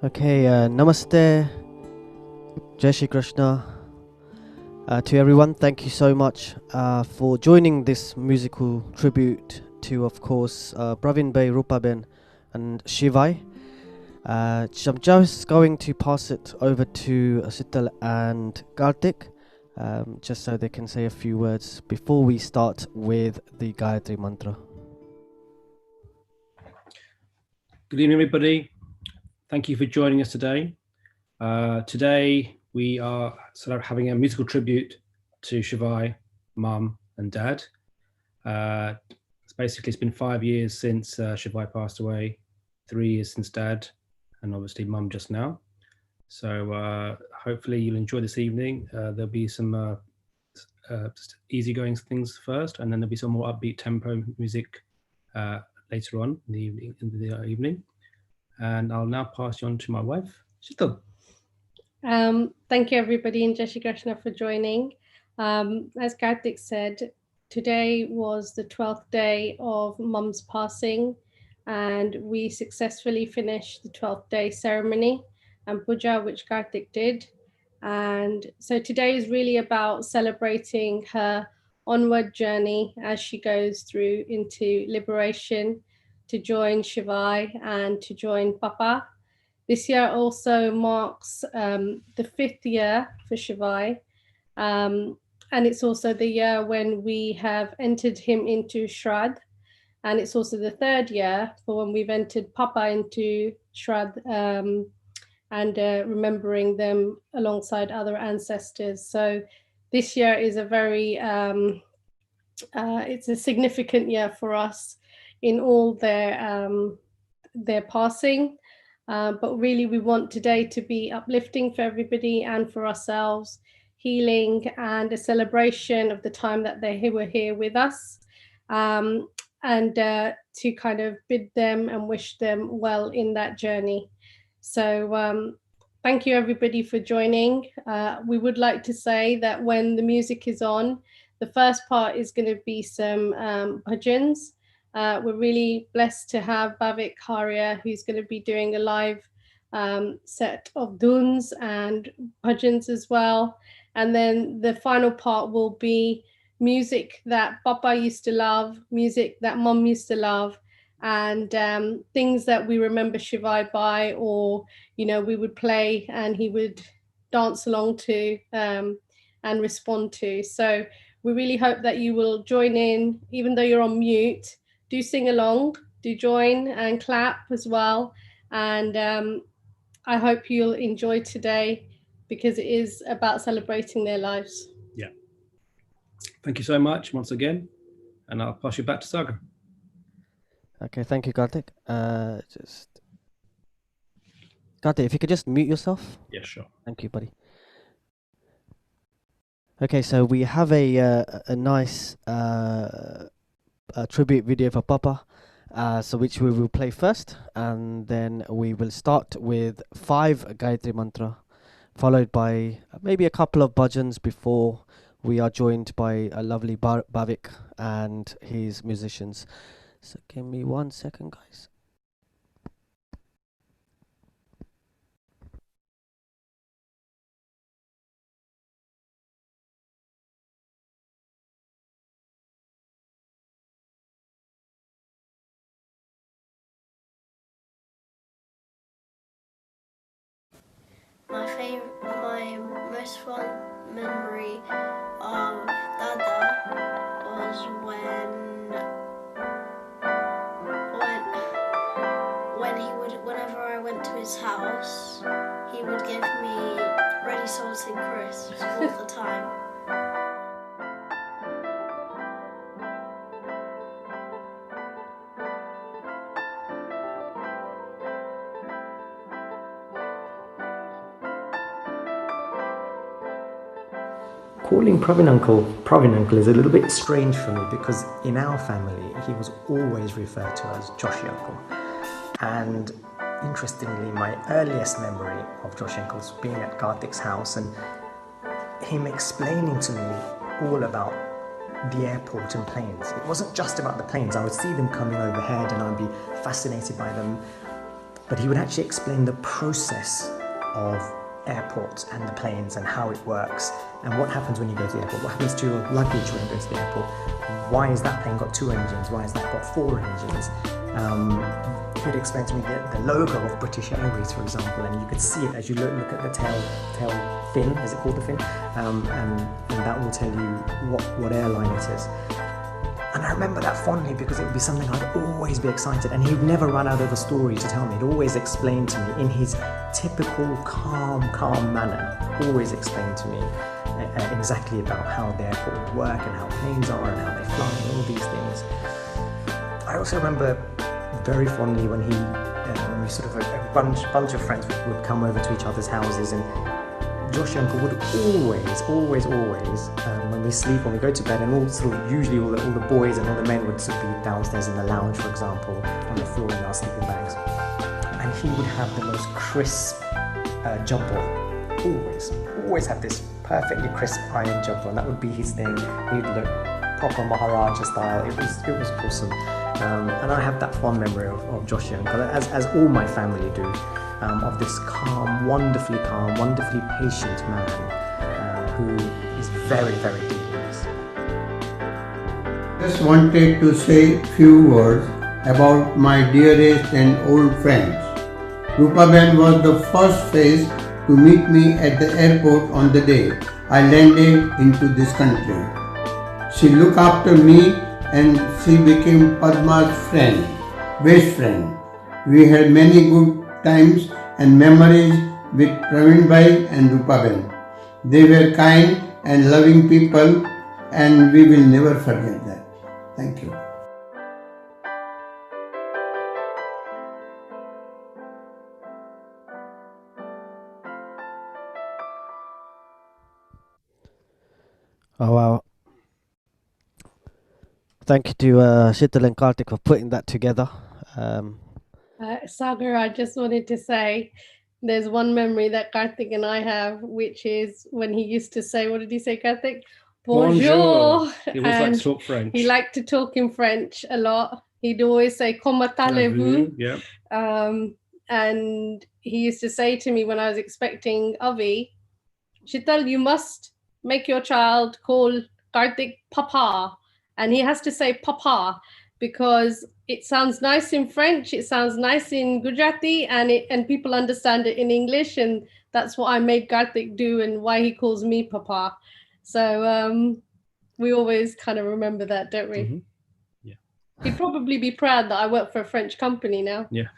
Okay, Namaste, Jai Shri Krishna. To everyone, thank you so much for joining this musical tribute to, of course, Pravin Bhai, Roopa Ben, and Shivai. I'm just going to pass it over to Sital and Kartik, just so they can say a few words before we start with the Gayatri Mantra. Good evening, everybody. Thank you for joining us today. Today we are sort of having a musical tribute to Shivai, Mum and Dad. It's been 5 years since Shivai passed away, 3 years since Dad, and obviously Mum just now. So hopefully you'll enjoy this evening. There'll be some just easygoing things first, and then there'll be some more upbeat tempo music later on in the evening. And I'll now pass you on to my wife, Shital. Thank you, everybody in Jai Shri Krishna for joining. As Kartik said, today was the 12th day of Mum's passing, and we successfully finished the 12th day ceremony and puja, which Kartik did. And so today is really about celebrating her onward journey as she goes through into liberation to join Shivai and to join Papa. This year also marks the 5th year for Shivai, and it's also the year when we have entered him into Shrad, and it's also the 3rd year for when we've entered Papa into Shrad, and remembering them alongside other ancestors. So this year is a very, it's a significant year for us in all their passing. But really, we want today to be uplifting for everybody and for ourselves, healing and a celebration of the time that they were here with us, and to kind of bid them and wish them well in that journey. So thank you, everybody, for joining. We would like to say that when the music is on, the first part is going to be some bhajans. We're really blessed to have Bhavik Haria, who's going to be doing a live set of dhuns and bhajans as well. And then the final part will be music that Papa used to love, music that Mum used to love, and things that we remember Shivai by, or, you know, we would play and he would dance along to and respond to. So we really hope that you will join in, even though you're on mute. Do sing along, do join and clap as well. And I hope you'll enjoy today because it is about celebrating their lives. Yeah. Thank you so much once again. And I'll pass you back to Sagar. Okay, thank you, Kartik. Kartik, if you could just mute yourself. Yeah, sure. Thank you, buddy. Okay, so we have a nice tribute video for Papa, so which we will play first, and then we will start with 5 Gayatri Mantra, followed by maybe a couple of bhajans before we are joined by a lovely Bhavik and his musicians. So give me 1 second, guys. My most fond memory of Dada was whenever I went to his house, he would give me ready salted crisps all the time. Calling Pravin Uncle is a little bit strange for me because in our family he was always referred to as Joshi Uncle. And interestingly, my earliest memory of Joshi Uncle was being at Kartik's house and him explaining to me all about the airport and planes. It wasn't just about the planes. I would see them coming overhead and I'd be fascinated by them. but he would actually explain the process of airports and the planes and how it works and what happens when you go to the airport, what happens to your luggage when you go to the airport, why has that plane got 2 engines, why has that got 4 engines. He would explain to me the logo of British Airways, for example, and you could see it as you look at the tail fin, is it called the fin? And that will tell you what airline it is. And I remember that fondly because it would be something I'd always be excited, and he'd never run out of a story to tell me. He'd always explain to me in his typical calm manner, always explain to me exactly about how the airport would work and how planes are and how they fly and all these things. I also remember very fondly when we sort of a bunch of friends would come over to each other's houses, and Joshi uncle would always, when we sleep, when we go to bed, and usually all the boys and all the men would sort of be downstairs in the lounge, for example, on the floor in our sleeping bags, and he would have the most crisp jumper. Always have this perfectly crisp iron jumper, and that would be his thing. He'd look proper Maharaja style. It was awesome, and I have that fond memory of Joshi uncle, as all my family do. Of this wonderfully patient man who is very, very deep in this. Just wanted to say a few words about my dearest and old friends. Roopa Ben was the first face to meet me at the airport on the day I landed into this country. She looked after me and she became Padma's best friend. We had many good times and memories with Pravin Bhai and Roopa Ben. They were kind and loving people, and we will never forget that. Thank you. Oh wow. Thank you to Shital and Kartik for putting that together. Sagar, I just wanted to say there's one memory that Kartik and I have, which is when he used to say, what did he say, Kartik? Bonjour. He always liked to talk French. He liked to talk in French a lot. He'd always say, comment allez-vous? Yeah. And he used to say to me when I was expecting Avi, Shital, you must make your child call Kartik Papa. And he has to say Papa because it sounds nice in French, it sounds nice in Gujarati, and people understand it in English, and that's what I made Kartik do and why he calls me Papa. So we always kind of remember that, don't we? Mm-hmm. Yeah. He'd probably be proud that I work for a French company now. Yeah.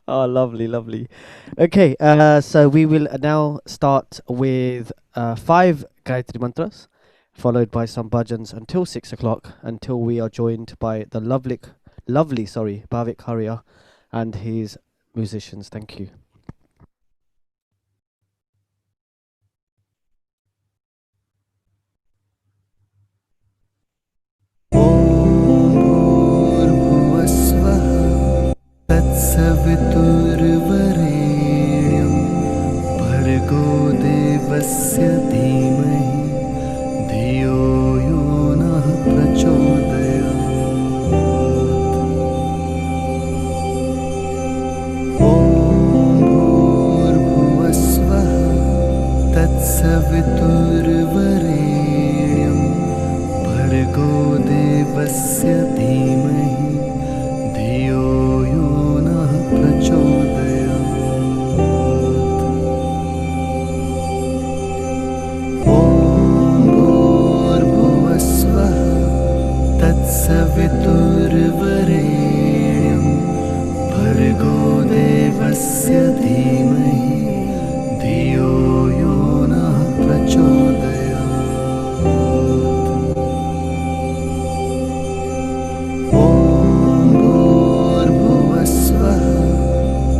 Oh, lovely. Okay, so we will now start with 5 Gayatri Mantras, followed by some bhajans until 6 o'clock, until we are joined by the lovely Bhavik Haria and his musicians. Thank you. तत्सवितुर्वरेण्यं भर्गो देवस्य धीमहि धियो यो नः प्रचोदयात् ॐ भूर्भुवस्वः तत्सवितुर्वरेण्यं भर्गो देवस्य धीमहि धियो यो नः प्रचोदयात् ॐ भूर्भुवस्वः तत्सवितुर्वरेण्यं भर्गो देवस्य धीमहि धियो यो नः प्रचोदयात् ॐ भूर्भुवस्वः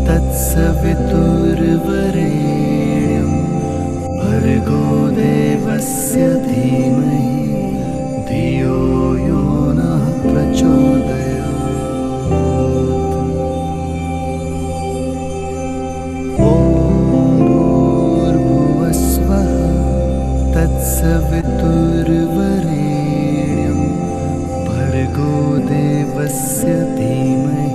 तत्सवितुर्वरेण्यं भर्गो देवस्य धीमहि धियो यो नः प्रचोदयात् ॐ भूर्भुवस्वः तत्सवितुर्वरेण्यं भर्गो देवस्य धीमहि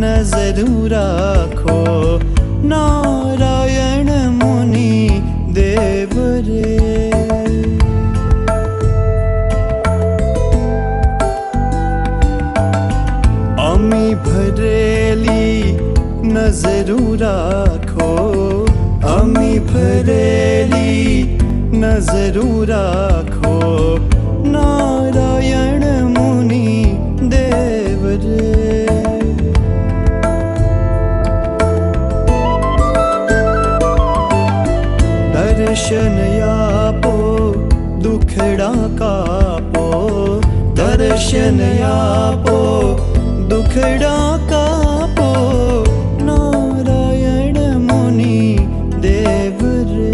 नजरू राखो नारायण मुनि देव रे अमी भरेली नजरू राखो अमी भरेली नजरू राखो नारायण मुनि देव रे दर्शन यापो दुखड़ा कापो दर्शन यापो दुखड़ा कापो नारायण मुनि देव रे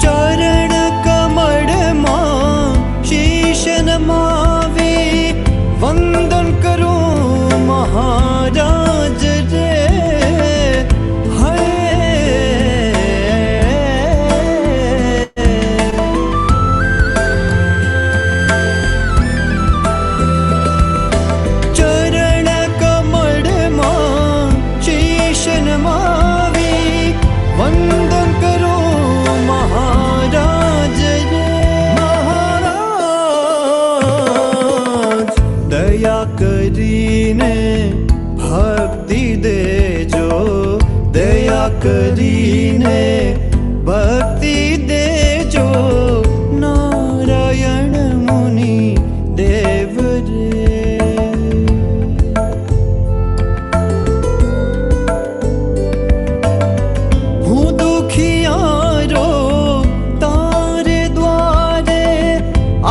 चरण कमल मां शीश नमावे वंदन करो महाराज रे करीने भक्ति दे जो नारायण मुनि देव रे हूँ दुखियारो तारे द्वारे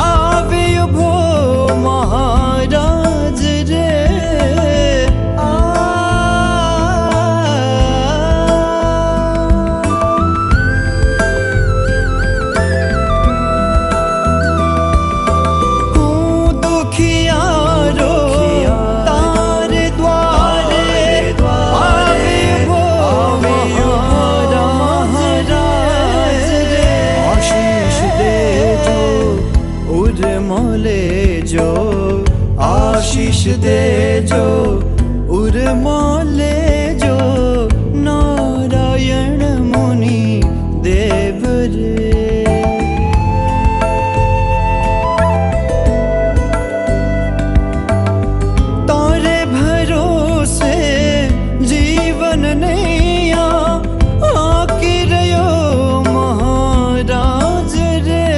आवे भो महाराज रे आशीष दे जो उर्मोले जो नारायण मुनि देव रे तारे भरोसे जीवन नैया आके रयो महाराज रे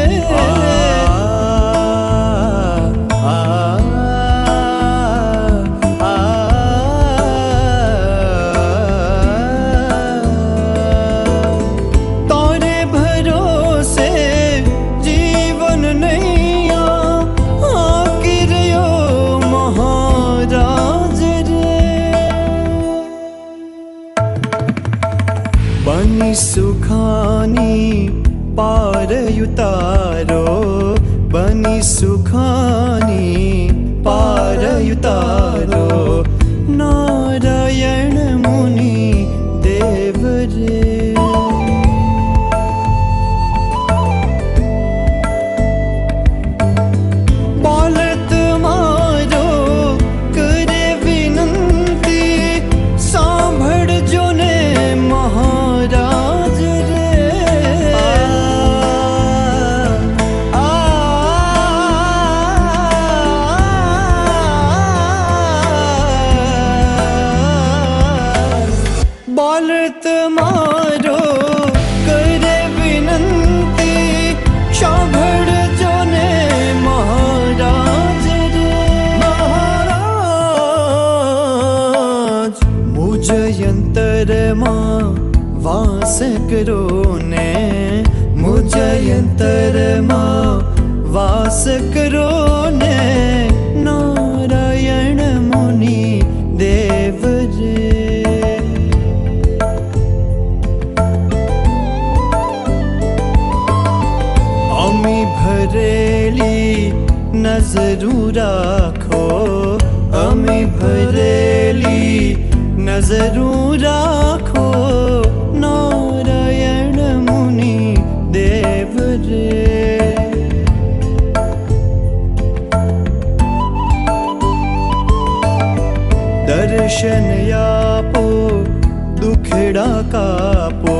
बनी सुखानी पार उतारो बनी सुखानी पार उतारो नारायण मुनि देव रे बालत मारो करे विनंती सांभड़ जो ने महाराज रे बालत मारो करे विनंती सांभड़ जो ने महाराज रे महाराज मुझ यंतर मां वास करो ने मुझ यंतर मां वास करो ने नारायण मुनि देव रे अमी भरेली नजरू राखो अमी भरेली नजरू राखो नारायण मुनि देव रे दर्शन यापो दुखड़ा कापो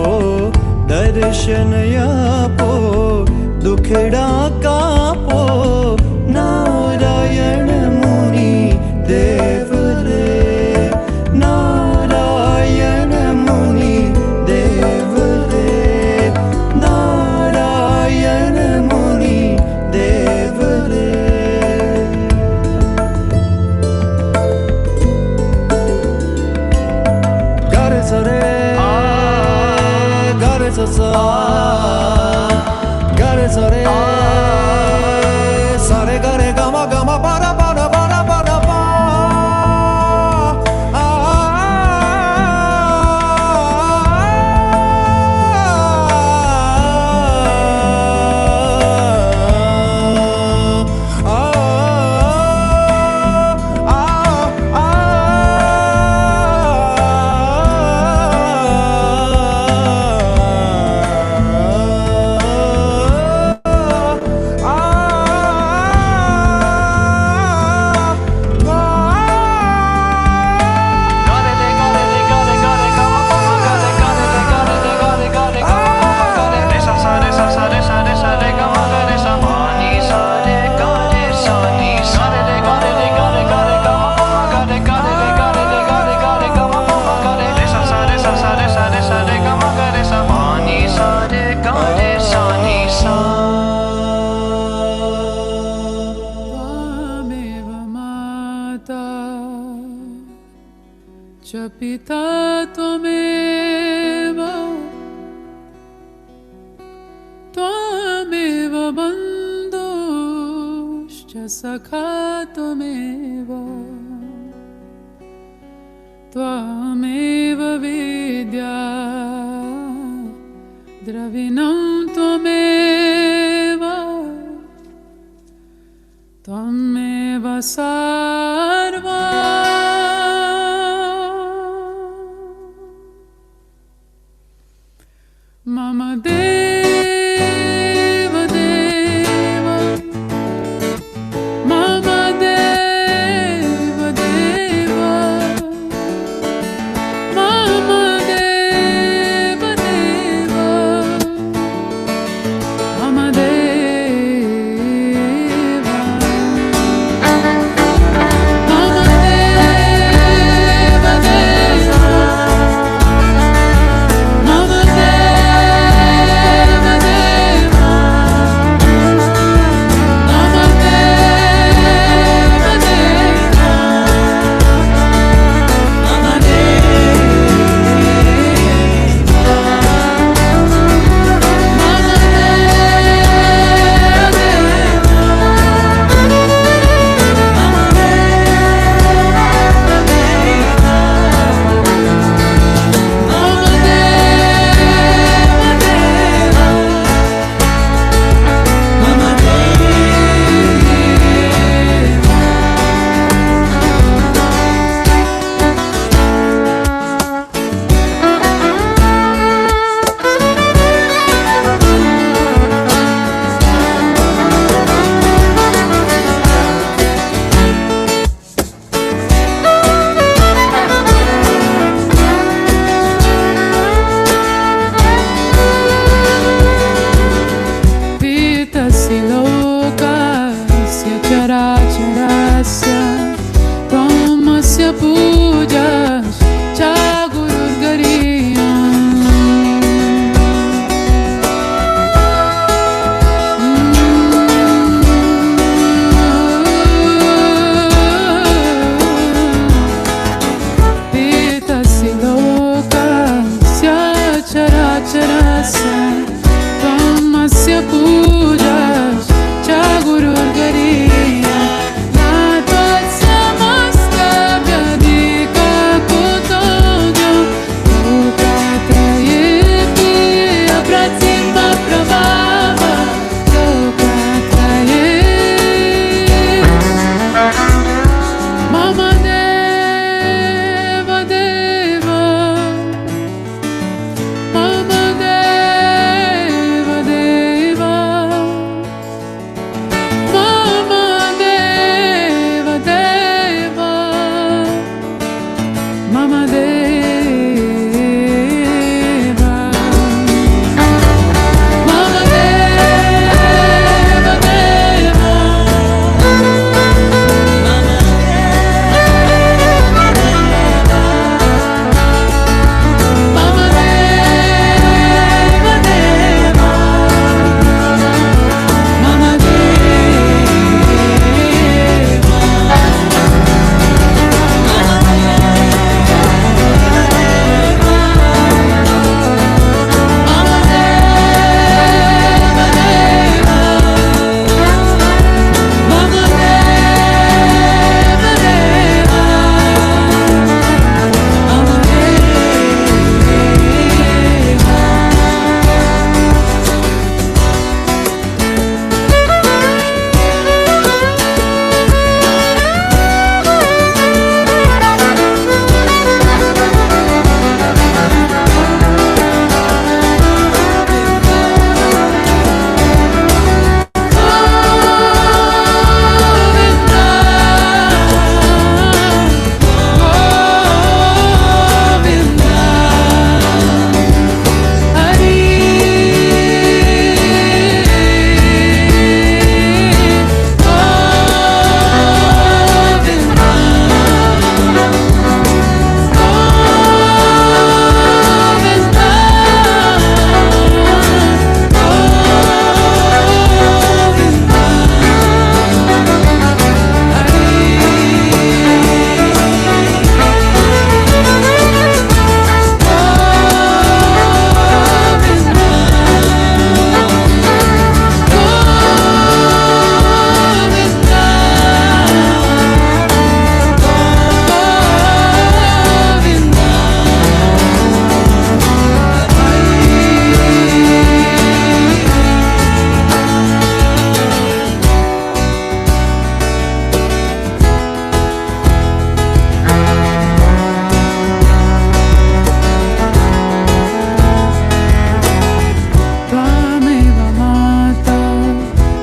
दर्शन यापो दुखड़ा कापो नारायण मुनि देव रे नारायण मुनि देव रे नारायण मुनि देव रे गर सरे गर सा गर सरे सरे गरे गमा गमा para para para para pa च पिता त्वमेव त्वमेव बन्धुश्च सखा त्वमेव त्वमेव विद्या द्रविणं त्वमेव त्वमेव सर्वम् मम देव देव मम देव देव मम देव देव मम देव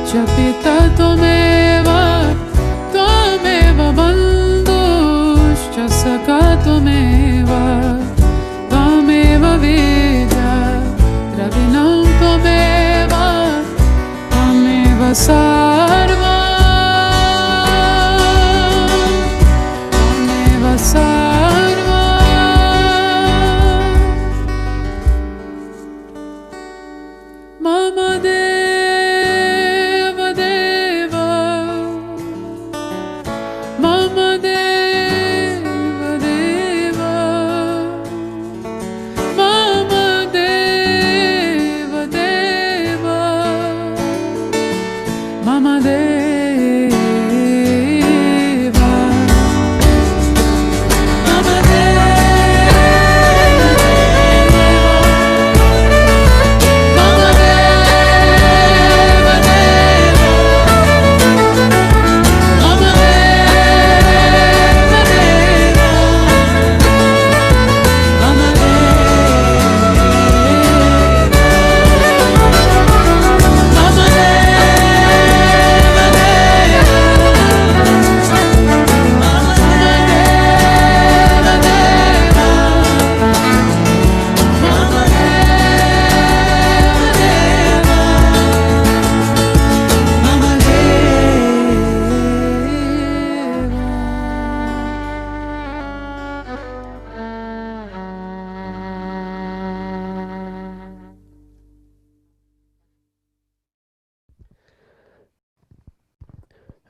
च पिता त्वमेव त्वमेव बन्धुश्च सखा त्वमेव त्वमेव वेदा द्रविणं त्वमेव त्वमेव सर्वं त्वमेव सर्वं मम देव देव मम देव देव मम देव देव मम देव मम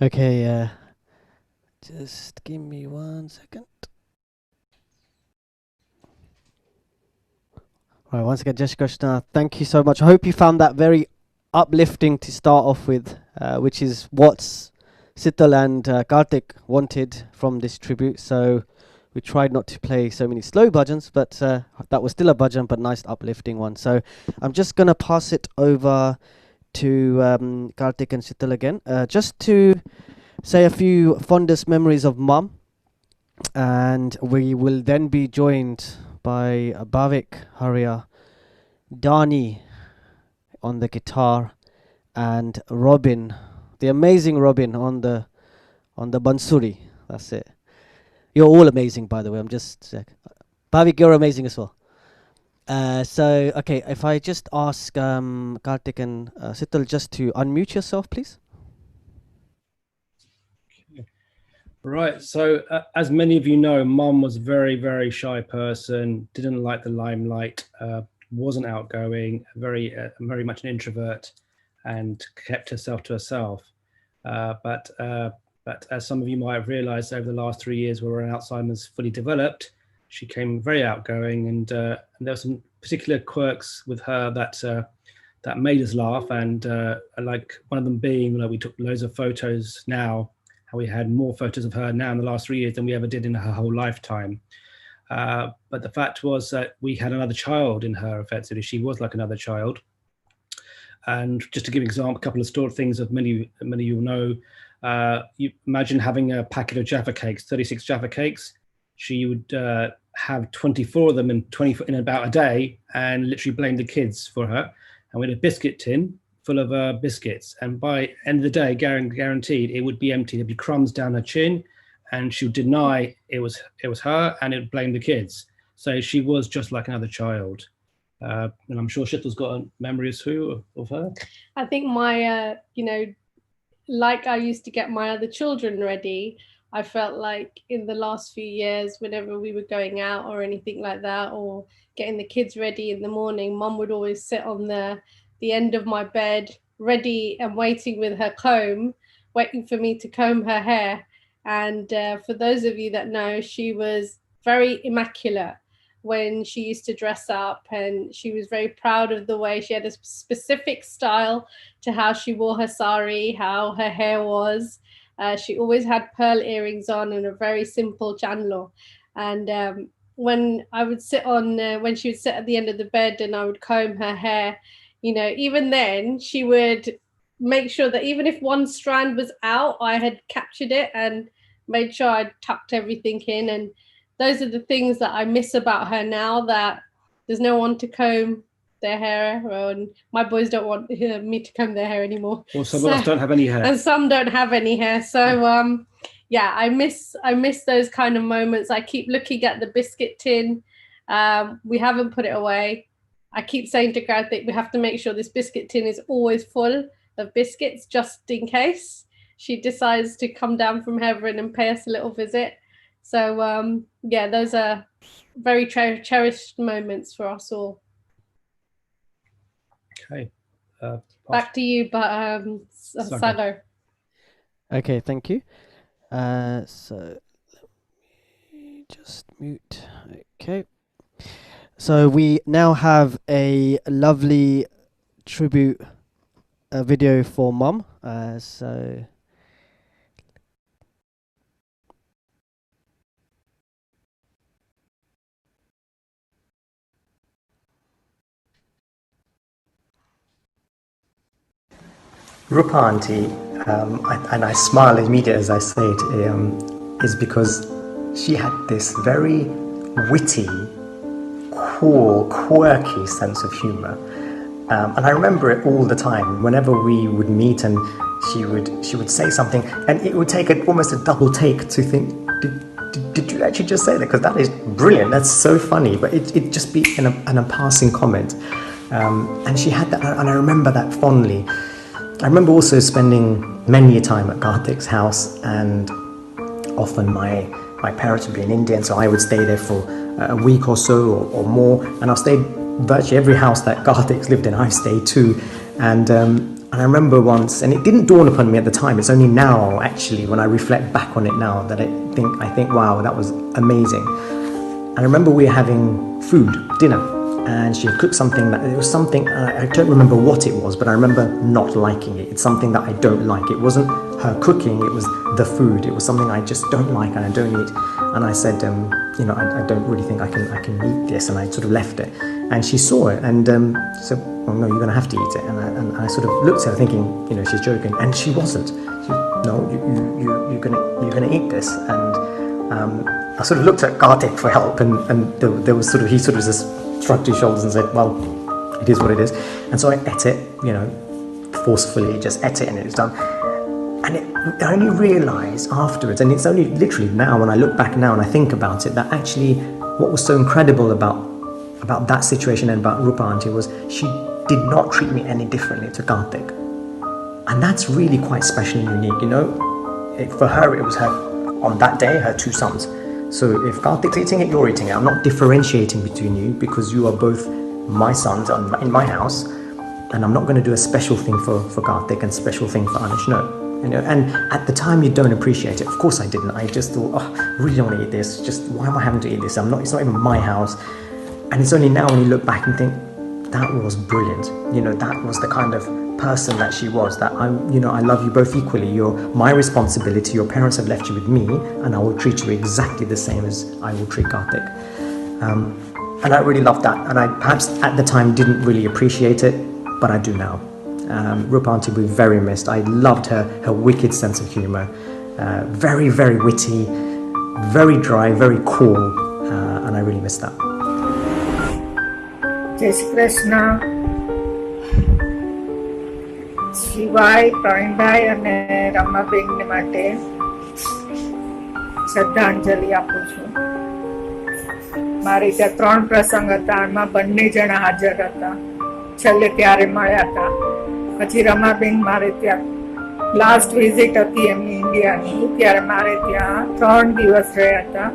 Okay, just give me 1 second. All right, once again, Jai Shri Krishna, thank you so much. I hope you found that very uplifting to start off with, which is what Sital and Karthik wanted from this tribute. So we tried not to play so many slow bhajans, but that was still a bhajan, but nice uplifting one. So I'm just going to pass it over to Karthik and Sital again, just to say a few fondest memories of Mum, and we will then be joined by Bhavik Haria, Dani on the guitar, and Robin, the amazing Robin on the bansuri. That's it. You're all amazing, by the way. I'm just Bhavik, you're amazing as well. So okay, if I just ask Karthik and Sital just to unmute yourself, please. Right. So, as many of you know, Mum was a very, very shy person. Didn't like the limelight. Wasn't outgoing. Very much an introvert, and kept herself to herself. But as some of you might have realised, over the last 3 years, where Alzheimer's fully developed, she became very outgoing, and there were some particular quirks with her that made us laugh. And like one of them being, we took loads of photos now. How we had more photos of her now in the last 3 years than we ever did in her whole lifetime. But the fact was that we had another child in her, effectively. She was like another child. And just to give an example, a couple of things that many of you will know, you imagine having a packet of Jaffa cakes, 36 Jaffa cakes. She would have 24 of them in about a day, and literally blame the kids for her. And we had a biscuit tin full of biscuits, and by end of the day, guaranteed it would be empty. There'd be crumbs down her chin, and she would deny it was her, and it would blame the kids. So she was just like another child. And I'm sure Shital's got memories too of her. I think my, like I used to get my other children ready, I felt like in the last few years, whenever we were going out or anything like that, or getting the kids ready in the morning, Mum would always sit on the end of my bed, ready and waiting with her comb, waiting for me to comb her hair. And for those of you that know, she was very immaculate when she used to dress up, and she was very proud of the way she had a specific style to how she wore her sari, how her hair was. She always had pearl earrings on and a very simple chanlo. And when I would sit on, when she would sit at the end of the bed and I would comb her hair, even then she would make sure that even if one strand was out, I had captured it and made sure I'd tucked everything in. And those are the things that I miss about her now, that there's no one to comb their hair, and my boys don't want me to comb their hair anymore. Or some of us don't have any hair. And some don't have any hair. So yeah, I miss those kind of moments. I keep looking at the biscuit tin. We haven't put it away. I keep saying to Karthik, we have to make sure this biscuit tin is always full of biscuits, just in case she decides to come down from heaven and pay us a little visit. So yeah, those are very cherished moments for us all. Okay. Back to you, but Sagar. Okay, thank you. So let me just mute. Okay. So we now have a lovely tribute video for Mum. So Rupa auntie, and I smile immediately as I say it, is because she had this very witty, cool, quirky sense of humour. And I remember it all the time. Whenever we would meet and she would say something, and it would take almost a double take to think, did you actually just say that? Because that is brilliant, that's so funny. But it'd just be in a passing comment. And she had that, and I remember that fondly. I remember also spending many a time at Karthik's house, and often my parents would be in India, and so I would stay there for a week or so or more, and I've stayed virtually every house that Karthik's lived in, I've stayed too. And I remember once, and it didn't dawn upon me at the time, it's only now actually when I reflect back on it now that I think wow, that was amazing. And I remember we were having dinner, and she had cooked something that, it was something, I don't remember what it was, but I remember not liking it. It's something that I don't like. It wasn't her cooking, it was the food. It was something I just don't like and I don't eat. And I said, you know, I don't really think I can eat this, and I sort of left it. And she saw it and said, well, no, you're going to have to eat it. And I sort of looked at her thinking, you know, she's joking, and she wasn't. She, no, you're gonna eat this. And I sort of looked at Karthik for help, and there was he sort of just shrugged his shoulders and said, well, it is what it is. And so I ate it, you know, forcefully, just ate it, and it was done. And I only realised afterwards, and it's only literally now when I look back now and I think about it, that actually what was so incredible about that situation and about Rupa auntie was she did not treat me any differently to Karthik. And that's really quite special and unique, you know. For her, it was on that day, her two sons. So if Karthik's eating it, you're eating it. I'm not differentiating between you because you are both my sons in my house, and I'm not going to do a special thing for Karthik and special thing for Anish. No. You know, and at the time you don't appreciate it. Of course I didn't. I just thought, oh, I really don't want to eat this. Just why am I having to eat this? It's not even my house. And it's only now when you look back and think, that was brilliant. You know, that was the kind of person that she was, that I love you both equally. You're my responsibility. Your parents have left you with me, and I will treat you exactly the same as I will treat Karthik. And I really loved that. And I perhaps at the time didn't really appreciate it, but I do now. Rupa auntie will be very missed. I loved her wicked sense of humour. Very, very witty, very dry, very cool, and I really miss that. Jai Shri Krishna. Shivai, Pravinbhai અને રમાબેનને માટે શ્રદ્ધાંજલિ આપું છું. મારી ત્યાં 3 પ્રસંગ હતા, એમાં બંને જણા હાજર હતા. છેલ્લે ત્યારે મળ્યા હતા. પછી રમાબેન મારે ત્યાં લાસ્ટ વિઝિટ હતી એમની ઇન્ડિયાની, ત્યારે મારે ત્યાં 3 દિવસ રહ્યા હતા.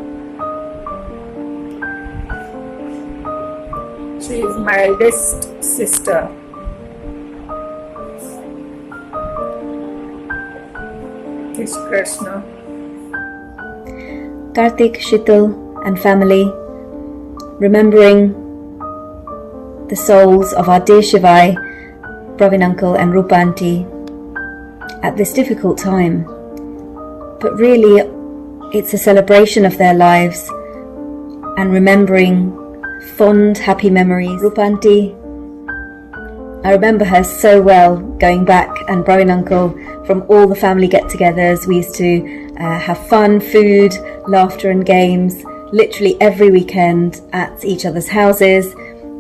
She is my eldest sister. Jai Shri Krishna. Karthik, Shital and family, remembering the souls of our dear Shivai, Pravin uncle and Rupa auntie at this difficult time. But really it's a celebration of their lives and remembering fond, happy memories. Rupa auntie, I remember her so well going back, and Pravin uncle, from all the family get-togethers. We used to have fun, food, laughter and games literally every weekend at each other's houses.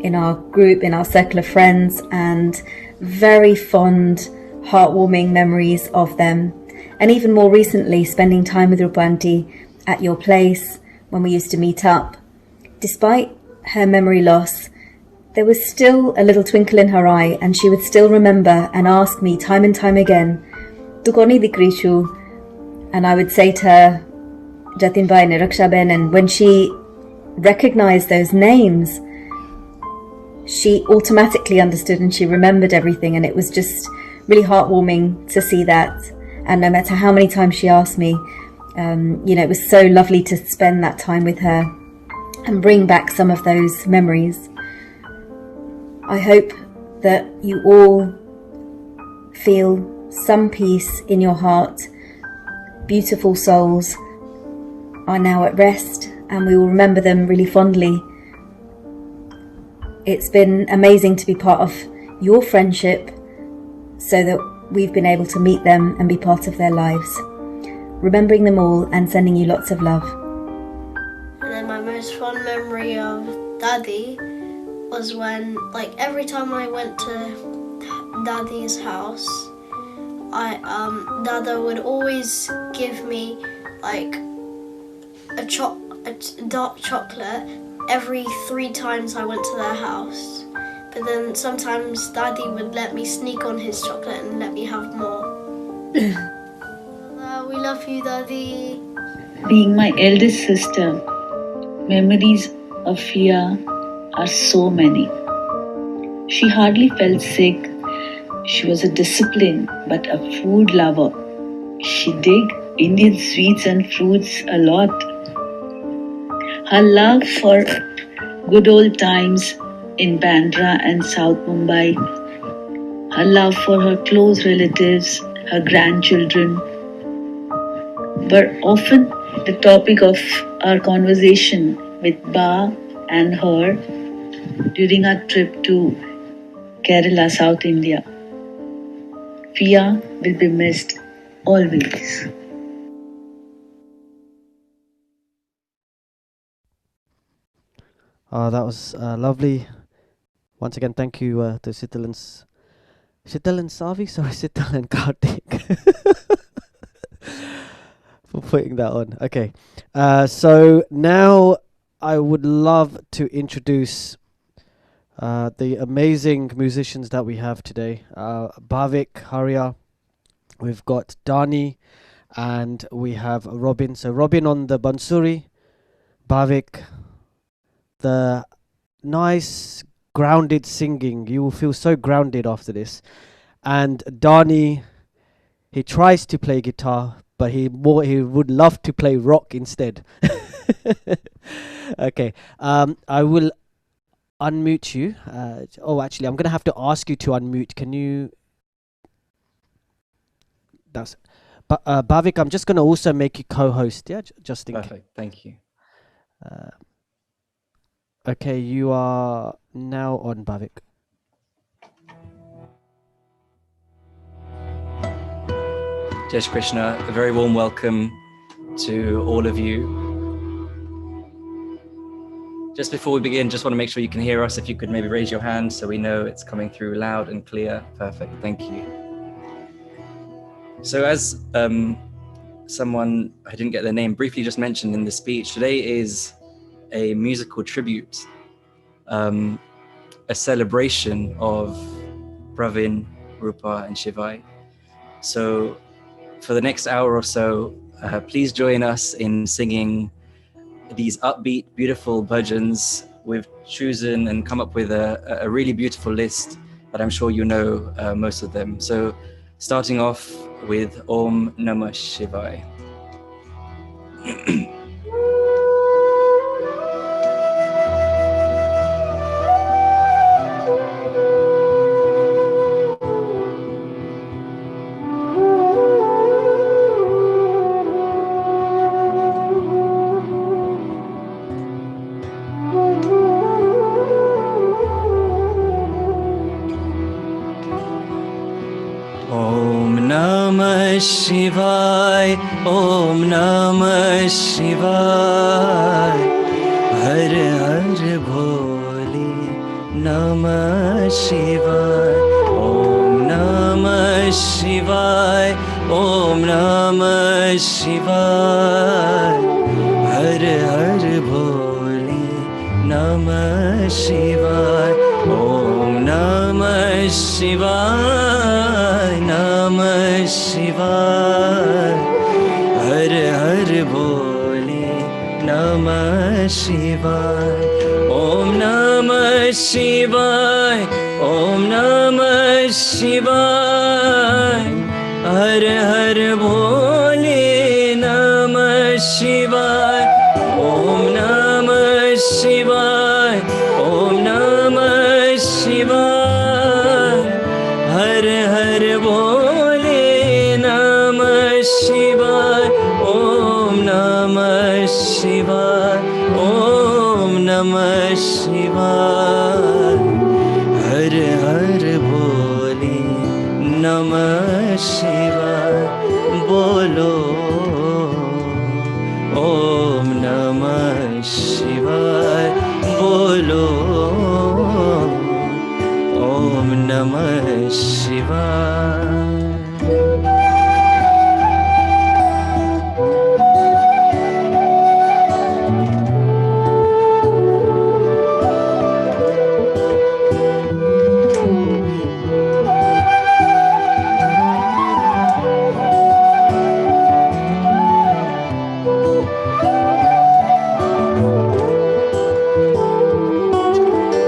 in our group, in our circle of friends, and very fond, heartwarming memories of them. And even more recently, spending time with Roopa Auntie at your place when we used to meet up. Despite her memory loss, there was still a little twinkle in her eye, and she would still remember and ask me time and time again, "Tu koni dikri chu?" And I would say to her, "Jatin bhai ne Raksha ben." And when she recognized those names, she automatically understood and she remembered everything, and it was just really heartwarming to see that. And no matter how many times she asked me, it was so lovely to spend that time with her and bring back some of those memories. I hope that you all feel some peace in your heart. Beautiful souls are now at rest, and we will remember them really fondly. It's been amazing to be part of your friendship so that we've been able to meet them and be part of their lives. Remembering them all and sending you lots of love. And then my most fond memory of Daddy was when, every time I went to Daddy's house, Dada would always give me a dark chocolate every 3 times I went to their house. But then sometimes Daddy would let me sneak on his chocolate and let me have more. We love you, Daddy. Being my eldest sister, memories of Fia are so many. She hardly felt sick. She was a disciplined but a food lover. She dig Indian sweets and fruits a lot. Her love for good old times in Bandra and South Mumbai, her love for her close relatives, her grandchildren, were often the topic of our conversation with Ba and her during our trip to Kerala, South India. Fia will be missed always. That was lovely. Once again, thank you to Sital and Savi, sorry, Sital and Kartik for putting that on. Okay, so now I would love to introduce the amazing musicians that we have today. Bhavik, Harya, we've got Dani, and we have Robin. So Robin on the bansuri, Bhavik, the nice grounded singing. You will feel so grounded after this. And Dani, he tries to play guitar, but he would love to play rock instead. Okay, I will unmute you. Actually, I'm gonna have to ask you to unmute. Can you? That's. Bhavik, I'm just gonna also make you co-host. Yeah, just in case. Perfect. Thank you. Okay, you are now on, Bhavik. Jai Shri Krishna, a very warm welcome to all of you. Just before we begin, just want to make sure you can hear us. If you could maybe raise your hand so we know it's coming through loud and clear. Perfect, thank you. So as someone, I didn't get their name, briefly just mentioned in the speech, today is a musical tribute, a celebration of Pravin, Roopa and Shivai. So for the next hour or so, please join us in singing these upbeat, beautiful bhajans. We've chosen and come up with a really beautiful list that I'm sure you know most of them. So starting off with Om Namah Shivai. Shivai, Om Namah Shivai, Har Har Bhole Namah Shivaya, Om Namah Shivaya, Om Namah Shivaya, Har Har Bole, Namah Shivaya, Om Namah Shivaya, Namah Shivaya, Har Har Bole, Namah Shivaya, Om Namah Shivaya, Om Namah Shivaya, Har Har Bole, Namah Shivaya, Om Namah Shivaya, Om Namah Shivaya, Har Har Bole, Namah Shivaya, Om Namah Shivaya, Om Namah Shivaya, Har Har Bole, Namah Shivaya, Bolo, Om Namah Shivaya, Bolo, Om Namah Shivaya.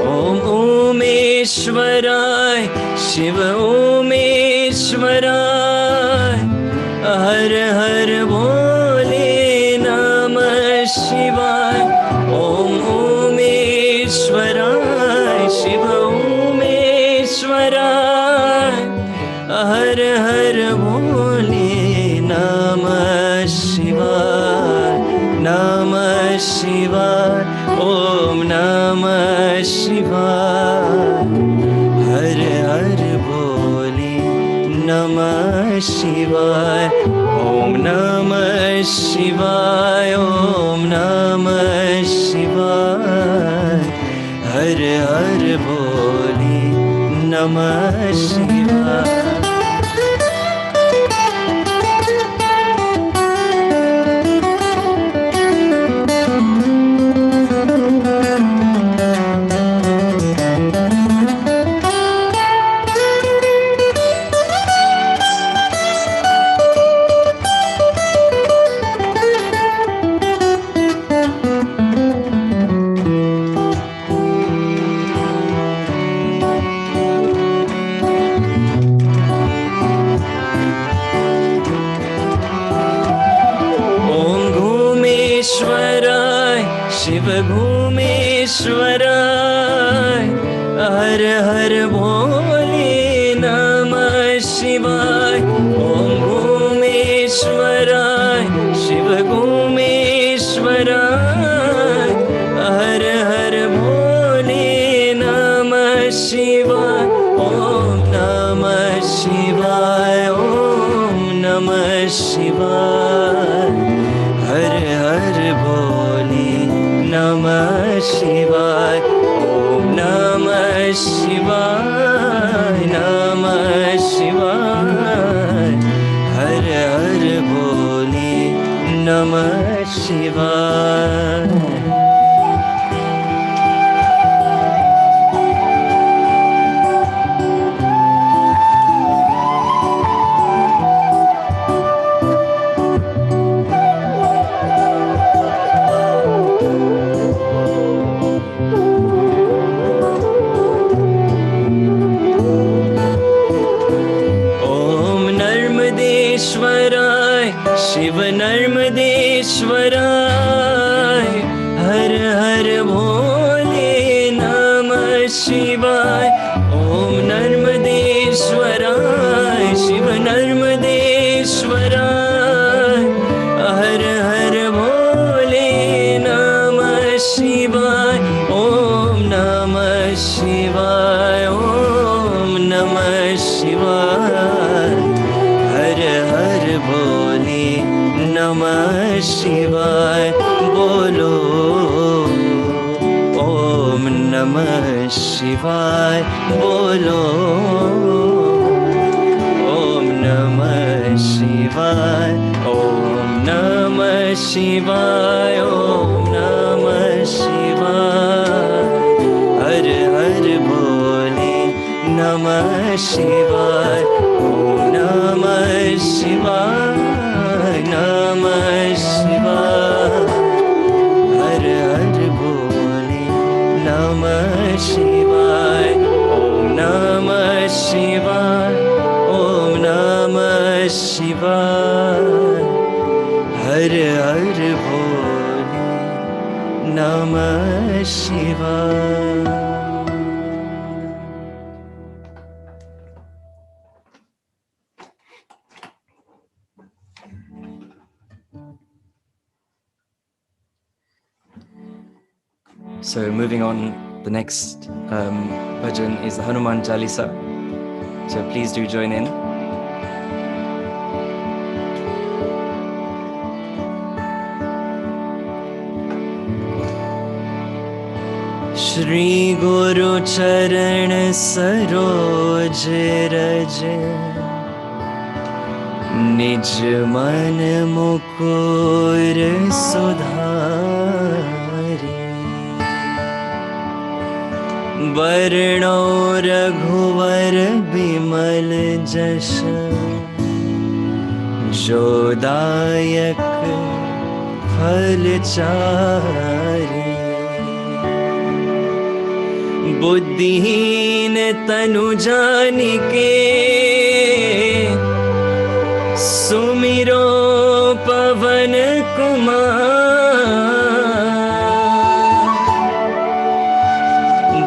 Om Umeshwaray, Shiva Umeshwaray, Har Har Bole, Namah Shivaya, Om Umeshwaray, Shiva Umeshwaray, Har Har Bole, Namah Shivaya, Namah Shivaya, Om Namah Shivaya, Har Har Bole, Namah Shivaya, Om Namah Shivaya, Om Namah Shivaya, Har Har Bole, Namah Shivaya. Om Bhumeshwaray, Shiva Bhumeshwaray, Har Har Bole, Namah Shivaya, Om Bhumeshwaray, Shiva Bhumeshwaray, Har Har Bole, Namah Shivaya, Om Namah Shivaya, Om Namah Shivaya, Har Har Bole, Namah Shivaya, Om Namah Shivaya, Namah Shivaya, Har Har Bole, Namah Shivaya. Om Narmadeshwaray, Shiva Narmadeshwaray, Har Har Bole, Namah Shivaya, Om Narmadeshwaray, Shiva Narmadeshwaray, Har Har Bole, Namah Shivaya, Om Namah Shivaya, Om Namah Shivaya, Har Har Bole, Namah Shivaya, Bolo, Om Namah शिवाय बोलो, ओम नमः शिवाय, ओम नमः शिवाय, ओम नमः शिवाय, हर हर भोले नमः शिवाय, ओम नमः शिवाय, नमः शिवाय, हर हर भोले नमः शिवाय, ओम नमः शिवाय, ओम नमः शिवाय, हर हर भोले नमः शिवाय. So moving on, the next bhajan is the Hanuman Chalisa. So please do join in. Shri Guru Charan Saroj Raj, Nij Man Mukur Sudhari, Varno Raghuvar Bimal Jash, Jodayak Phalchari, बुद्धिहीन तनु जानिके, सुमिरो पवन कुमार,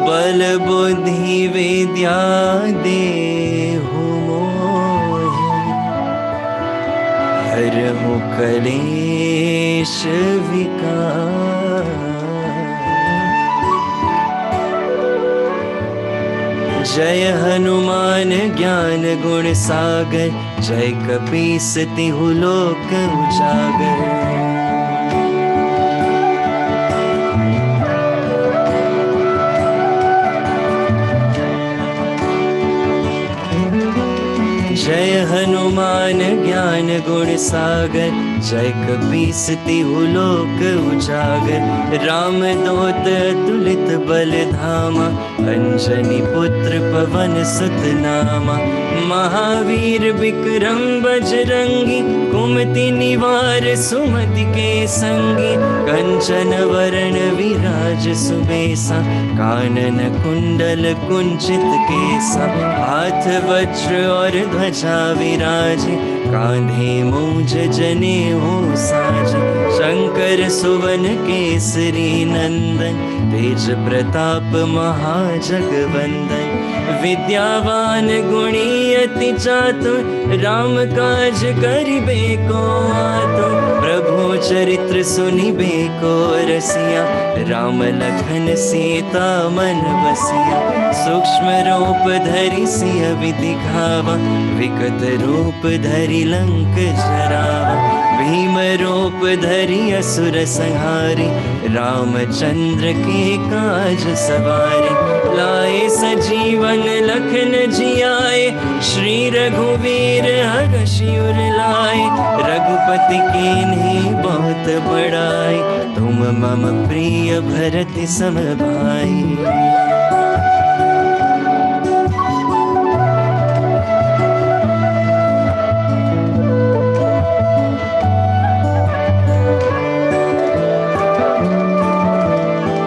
बल बुद्धि विद्या देहु मोहि, हरहु कलेश विकार, जय हनुमान ज्ञान गुण सागर, जय कपीस तिहु लोक उजागर, जय हनुमान ज्ञान गुण सागर, जय कपीस तिहु लोक उजागर, राम दूत अतुलित बल धामा, अंजनी पुत्र पवन सुत नामा, महावीर विक्रम बजरंगी, कुमति निवार सुमति के संगी, कंचन वरण विराज सुबेसा, कानन कुंडल कुंचित केसा, हाथ वज्र और ध्वजा विराजे, कांधे मूंज जनेऊ साजे, शंकर सुवन केसरी नंदन, तेज प्रताप महाजगवंदन, विद्यावान गुणी अति चातुर, राम काज करिबे को आतुर, प्रभु चरित्र सुनिबे को रसिया, राम लखन सीता मन बसिया, सूक्ष्म रूप धरि सियहि दिखावा, विकट रूप धरि लंक जरावा, भीम रूप धरि असुर संहारी, रामचंद्र के काज सवारे, लाए सजीवन लखन जियाए, श्री रघुवीर हरषि उर लाए, रघुपति कीन्ही बहुत बड़ाई, तुम मम प्रिय भरत सम भाई.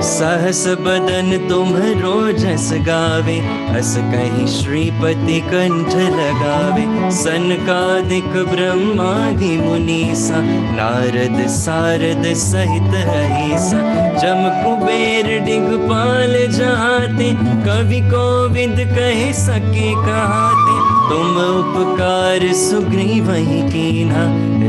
सहस बदन तुम्हरो जस गावे, हस कहीं श्रीपति कंठ लगावे, सनकादिक ब्रह्मादि मुनीसा, नारद सारद सहित अहिसा, जम कुबेर दिगपाल जहाते, कवि कोविद कह सके कहाते, तुम उपकार सुग्रीव ही कीन्हा,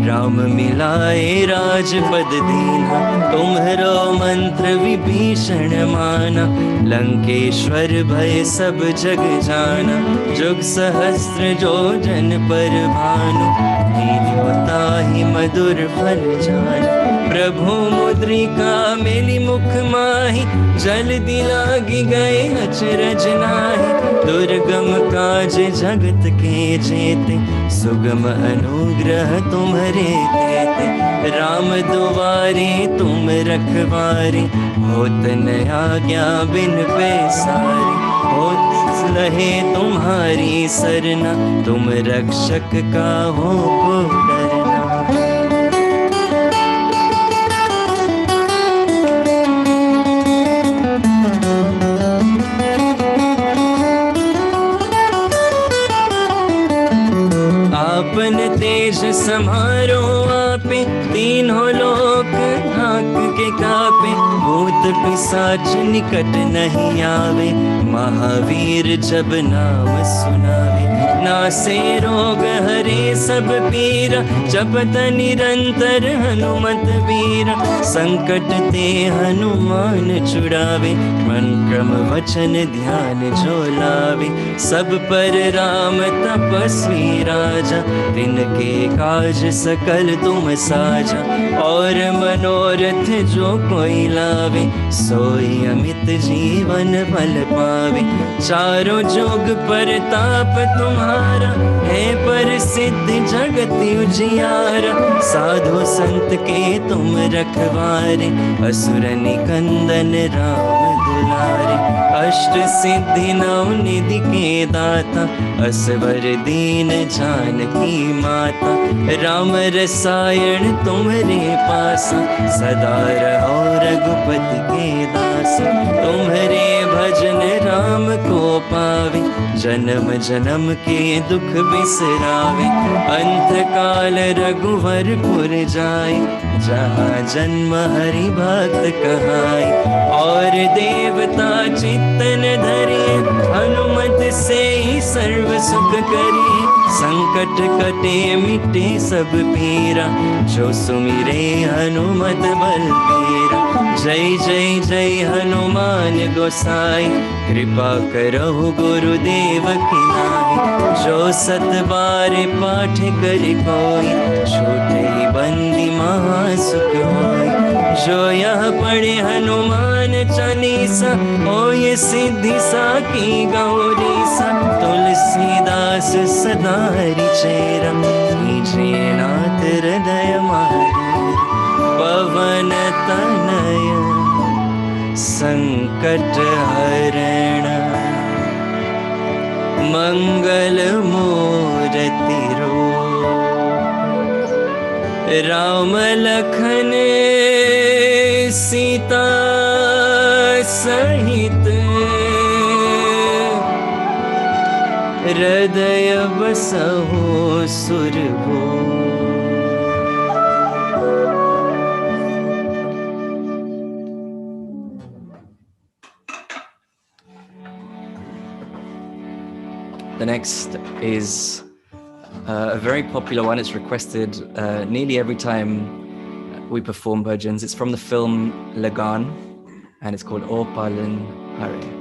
राम मिलाए राजपद दीन्हा। तुम्हरो मंत्र विभीषण माना, लंकेश्वर भय सब जग जाना। जुग सहस्त्र जो जन पर भानु, लील्यो ताहि मधुर फल जाना। प्रभु मुद्रिका मेली मुख माहि, जल दिलागी गए अचरज नाहि। दुर्गम काज जगत के जेते, सुगम अनुग्रह तुम्हरे तेते। राम दुआरे तुम रखवारे, होत न आज्ञा बिन पैसारे। होत लहे तुम्हारी सरना, तुम रक्षक काहू को डरना। आपन तेज समारो आपे, तीनों लोक ढाक के कापे। भूत पिशाच निकट नहीं आवे, महावीर जब नाम सुनावे। नासे रोग हरे सब पीरा, जपत निरंतर हनुमत वीरा। संकट ते हनुमान छुड़ावे, मन क्रम वचन ध्यान जो लावे। सब पर राम तपस्वी राजा, तिनके काज सकल तुम साजा। और मनोरथ जो कोई लावे, सोई अमित जीवन फल पावे। चारों जुग परताप तुम्हारा, है प्रसिद्ध जगत उजियारा। साधु संत के तुम रखवारे, असुर निकंदन राम दुलारे। अष्ट सिद्धि नव निधि के दाता, असवर दीन जानकी माता। राम रसायन तुम्हारे पासा, सदा रहो रघुपति के दासा। तुम्हारे भजन राम को पावे, जन्म जन्म के दुख बिसरावे। अंत काल रघुवर पुर जाए, जहाँ जन्म हरि भक्त कहाए। और देवता चित्तन धरिए, हनुमत से ही सर्व सुख करिए। संकट कटे मिटे सब पीरा, जो सुमिरे हनुमत बलबीरा। जय जय जय हनुमान गोसाई, कृपा करहु गुरुदेव की नाई। जो सत बार पाठ करि कोई, छूटे ही बंदी महासुख होई। जो यह पढ़े हनुमान चालीसा, होय सिद्धि साकी गौरीसा। तुलसीदास सदा हरि चेरा, कीजिए नाथ हृदय महादेव। पवन तनय संकट हरण, मंगल मूर्ति रूप। राम लखन सीता सहित, हृदय बसहु सुरभूप। The next is a very popular one. It's requested nearly every time we perform bhajans. It's from the film Lagan, and it's called O Palan Hare.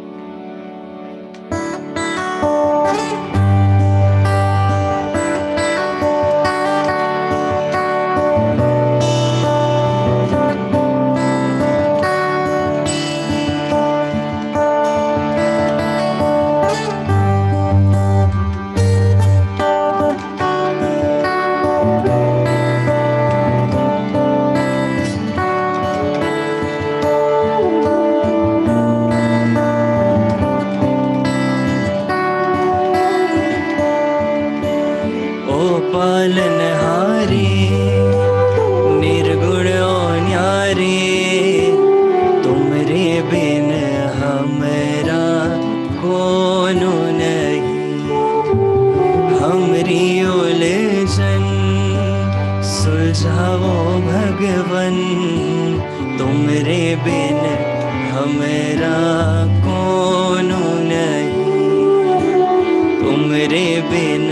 तुमरे बिन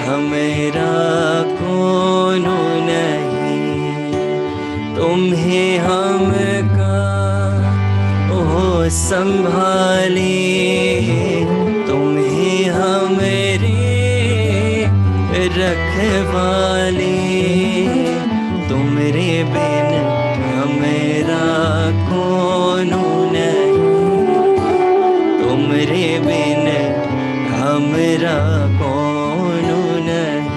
हमेरा कौन नहीं, तुम्हें हमका ओ संभाले, तुम्हें हमरे रखवाले, तुमरे बिन हमेरा कौन नहीं, तुमरे बिन हमरा कौन नहीं।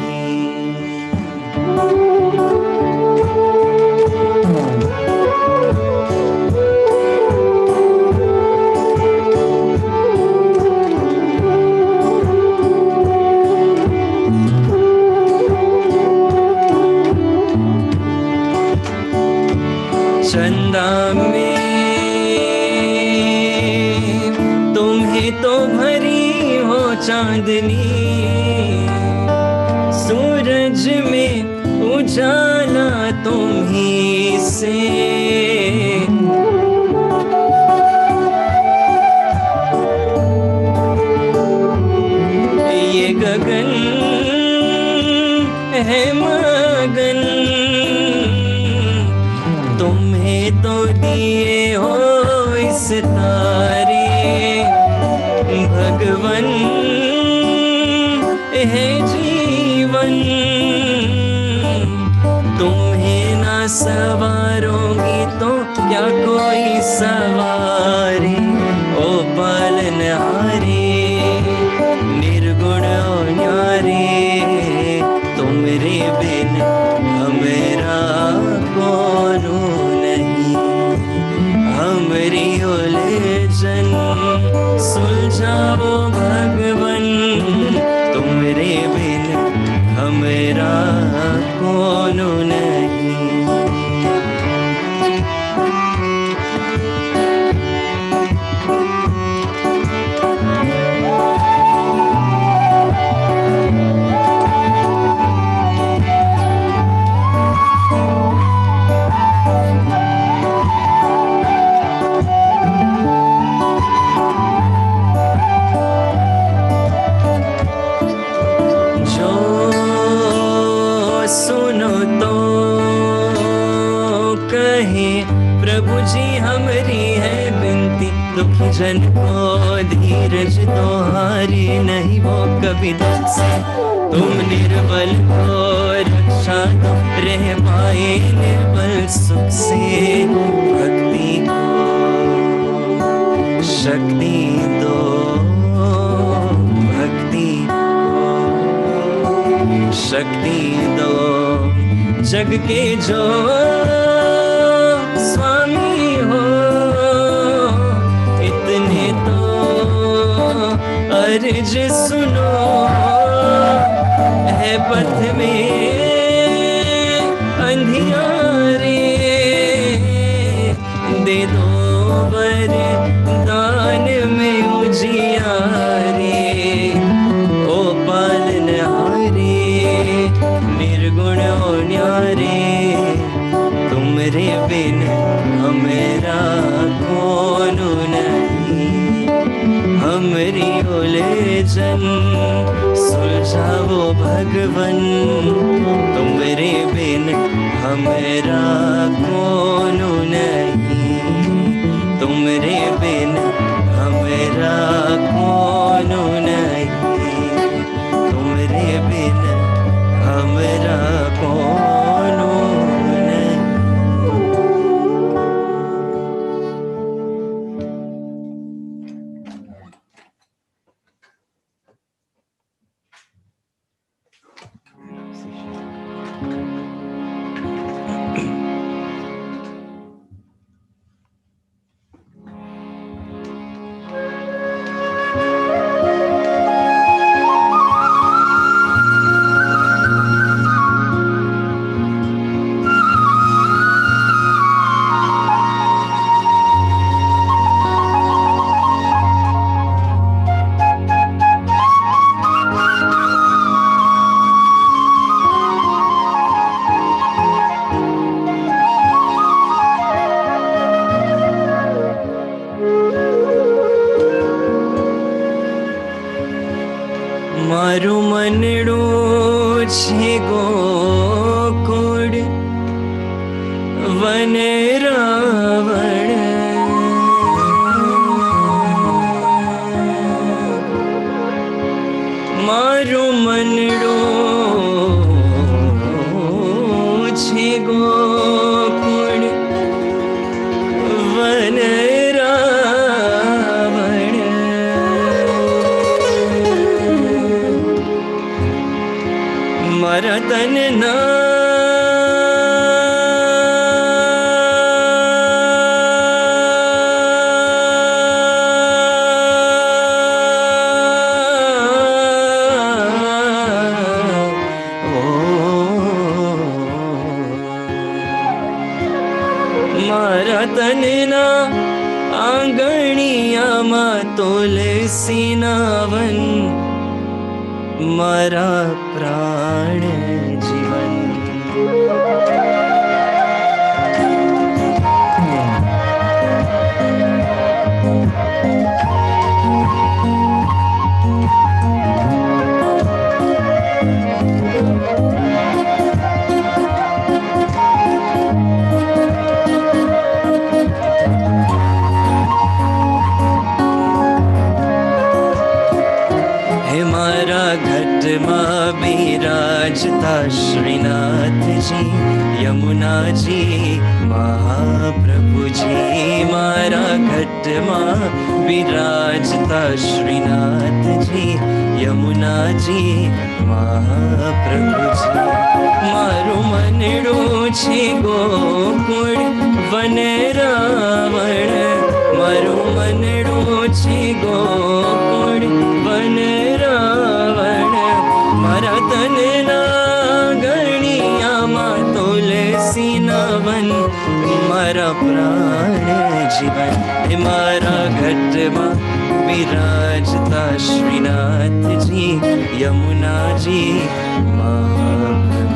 चंदा में तुम्हें तो भरी हो चांदनी, सूरज में उजाला तुम्ही से, ये गगन है मगन, तुम्हें तो दिए हो इस तारे, भगवन है जीवन, तुम्हें ना सवारोगी तो क्या कोई सवारी, ओ पालनहारे निर्गुण और न्यारे, तुमरे बिन हमेरा कौन नहीं, हमरी उलझन सुलझाओ भगवन, तुमरे बिन हमेरा कौन नहीं। सुनो तो कहे प्रभु जी हमरी है बिनती, दुखी जन को धीरज तो हारी नहीं वो कभी दुख से, तुम निर्बल को रक्षा दो, रह पाए निर्बल सुख से, भक्ति को शक्ति दो, भक्ति शक्ति दो, जग के जो स्वामी हो, इतने तो अर्ज सुनो, है पथ में अंधियारे, दे दो वरदान में उजियारे, ओ पालनहारे निर्गुण और न्यारे, तुमरे बिन हमेरा कौन नहीं, हमरी उलझन सुलझाओ भगवन, तुमरे बिन हमेरा कौन नहीं, तुमरे बिन हमेरा कौन नहीं, तुमरे बिन हमेरा कौन नहीं। मारा तनना आंगणियाમાં तुलसीના વન મારા પ્રાણ જીવન घटમાં બિરાજતા શ્રીનાથજી યમુનાજી મહાપ્રભુજી મારા ઘટમાં બિરાજતા શ્રીનાથજી યમુનાજી મહાપ્રભુજી મારું મનડું છે ગોકુળ વન રાવણ મારું મનડું છે ગોકુળ વન મારા તનના ગણિયામાં તુલસીના વન મારા પ્રાણ જીવન મારા ઘટમાં બિરાજતા શ્રીનાથજી યમુનાજી મહાપ્રભુજી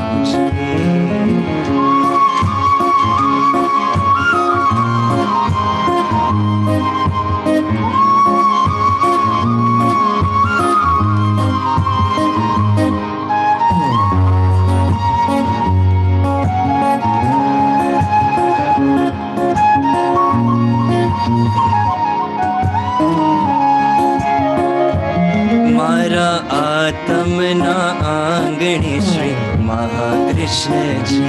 આતમના આંગણે શ્રી મહાકૃષ્ણજી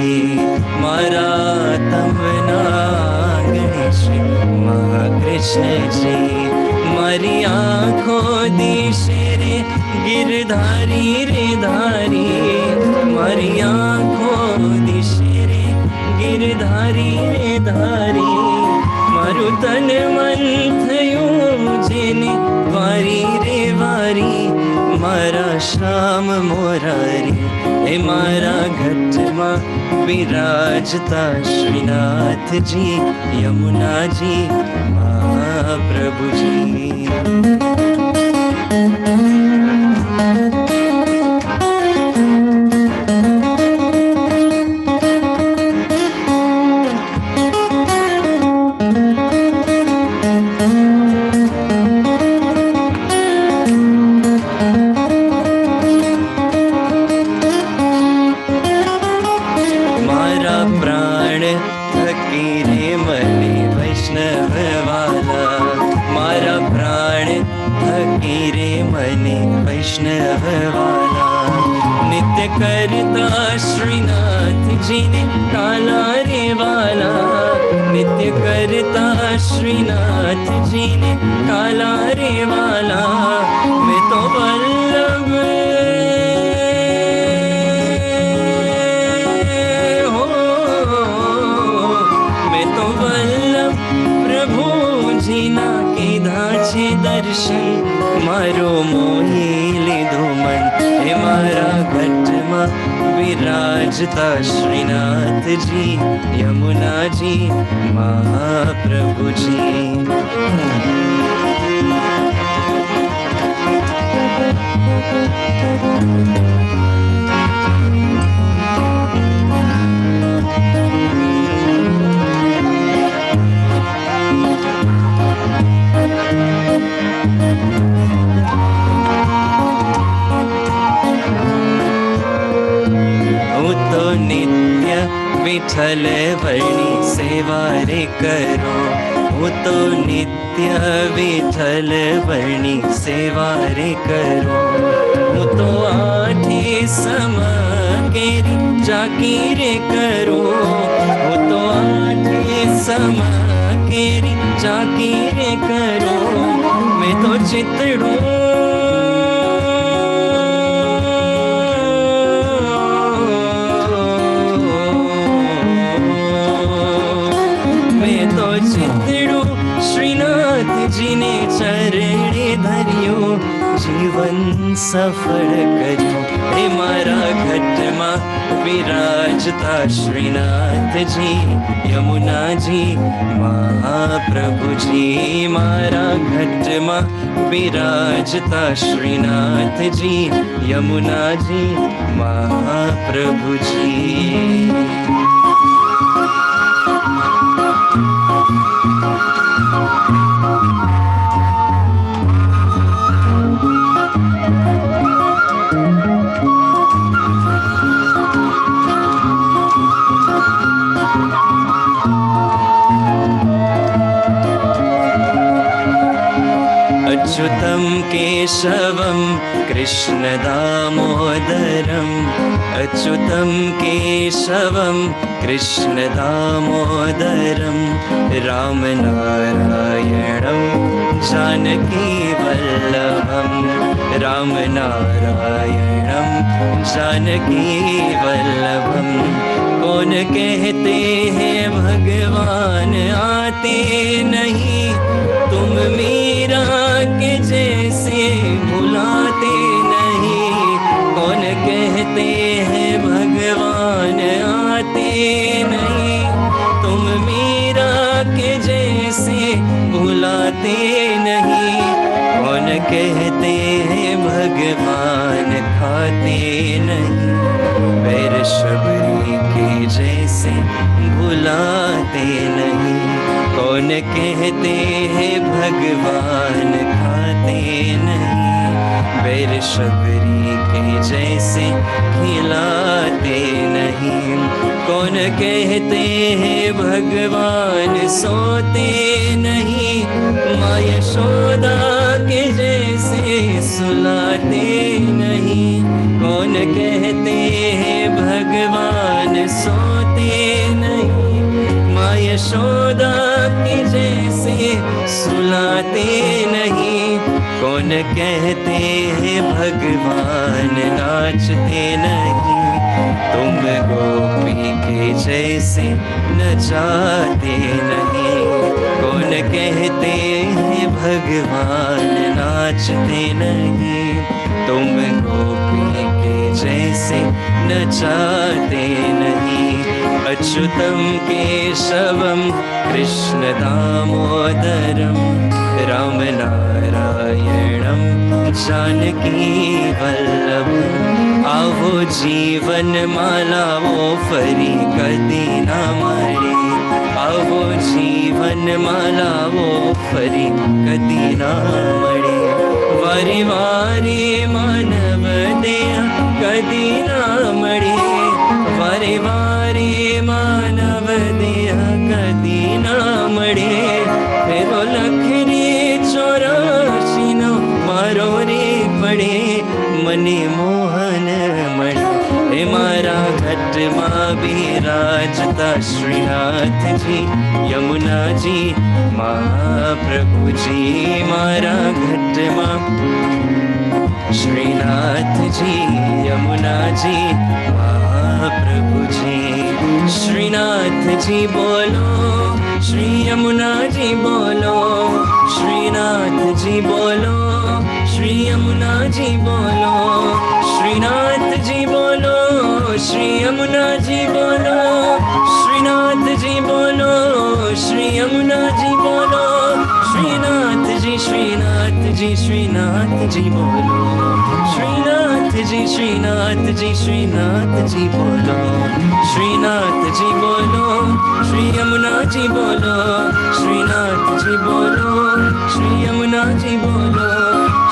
મારા આતમના આંગણે શ્રી મહાકૃષ્ણજી મારી આંખો દિશે રે ગિરધારી રે ધારી મારી આંખો દિશે રે ગિરધારી રે ધારી મારું તન મન થયું જેને વારી રે વારી મારા શ્યામ મોરારી એ મારા ઘટમાં બિરાજતા શ્રીનાથજી યમુનાજી મહાપ્રભુજી नित्य करता श्रीनाथ जी ने काला रे वाला नित्य करता श्रीनाथ जी ने काला रे वाला मैं तो वल्लभ हो मैं तो वल्लभ प्रभु जी ना कीधा छे दर्शन मारो मोही लीधो मन हे मारा घटમાં विराजता श्रीनाथ जी यमुना जी महाप्रभु जी नित्य विठल वर्णी सेवा रे करो वो तो नित्य विठल वर्णी सेवा रे करो वो तो आठे सम केरी जाकी रे करो वो तो आठे सम केरी जाकी रे करो मैं तो चितड़ू श्रीनाथ जी ने चरणे धरियो जीवन सफल करियो हे मारा घटમાં विराजता श्रीनाथ जी यमुना जी महाप्रभु जी मारा घट मां विराजता श्रीनाथ जी यमुना जी महाप्रभु जी। अच्युतं केशवं कृष्णदामोदरम् अच्युतं केशवं कृष्णदामोदरं रामनारायणं जानकीवल्लभं रामनारायणं जानकीवल्लभं। कौन कहते हैं भगवान आते नहीं, तुम मीरा के जैसे भुलाते नहीं। कौन कहते हैं भगवान आते नहीं, तुम मीरा के जैसे भुलाते नहीं। कौन कहते हैं भगवान खाते नहीं, पैर शबरी के जैसे भुलाते नहीं। कौन कहते हैं भगवान खाते नहीं, बैर शबरी के जैसे खिलाते नहीं। कौन कहते हैं भगवान सोते नहीं, माँ यशोदा के जैसे सुलाते नहीं। कौन कहते हैं भगवान सोते नहीं, माँ यशोदा के जैसे सुलाते नहीं। कौन कहते हैं भगवान नाचते नहीं, तुम गोपी के जैसे नचाते नहीं। कौन कहते हैं भगवान नाचते नहीं, तुम गोपी के जैसे नचाते नहीं। अच्युतं केशवं कृष्णदामोदरं रामनारायणं जानकीवल्लभम्। आवो जीवन मालावो फरी कदी ना मळे, आवो जीवन मालावो फरी कदी ना मळे। वारे वारे मानव देह कदी ना मळे, वारे वारे मानव देह कदी ना मळे। फेरो लखरी 84 नो मारो रे पड़े, मने मोहन मळे। हे मारा घट मां बिराजता श्रीनाथ जी यमुना जी महाप्रभु जी मारा घट मां श्रीनाथ जी यमुना जी महाप्रभु जी। श्रीनाथ जी बोलो, श्री यमुना जी बोलो, श्रीनाथ जी बोलो, श्री यमुना जी बोलो। श्रीनाथ जी बोलो, श्री यमुना जी बोलो, श्रीनाथ जी बोलो, श्री यमुना जी बोलो। श्रीनाथ जी, श्रीनाथ जी, श्रीनाथ जी बोलो, श्रीनाथ जी, श्रीनाथ जी, श्रीनाथ जी बोलो। श्रीनाथ जी बोलो, श्री यमुना जी बोलो, श्रीनाथ जी बोलो, श्री यमुना जी बोलो।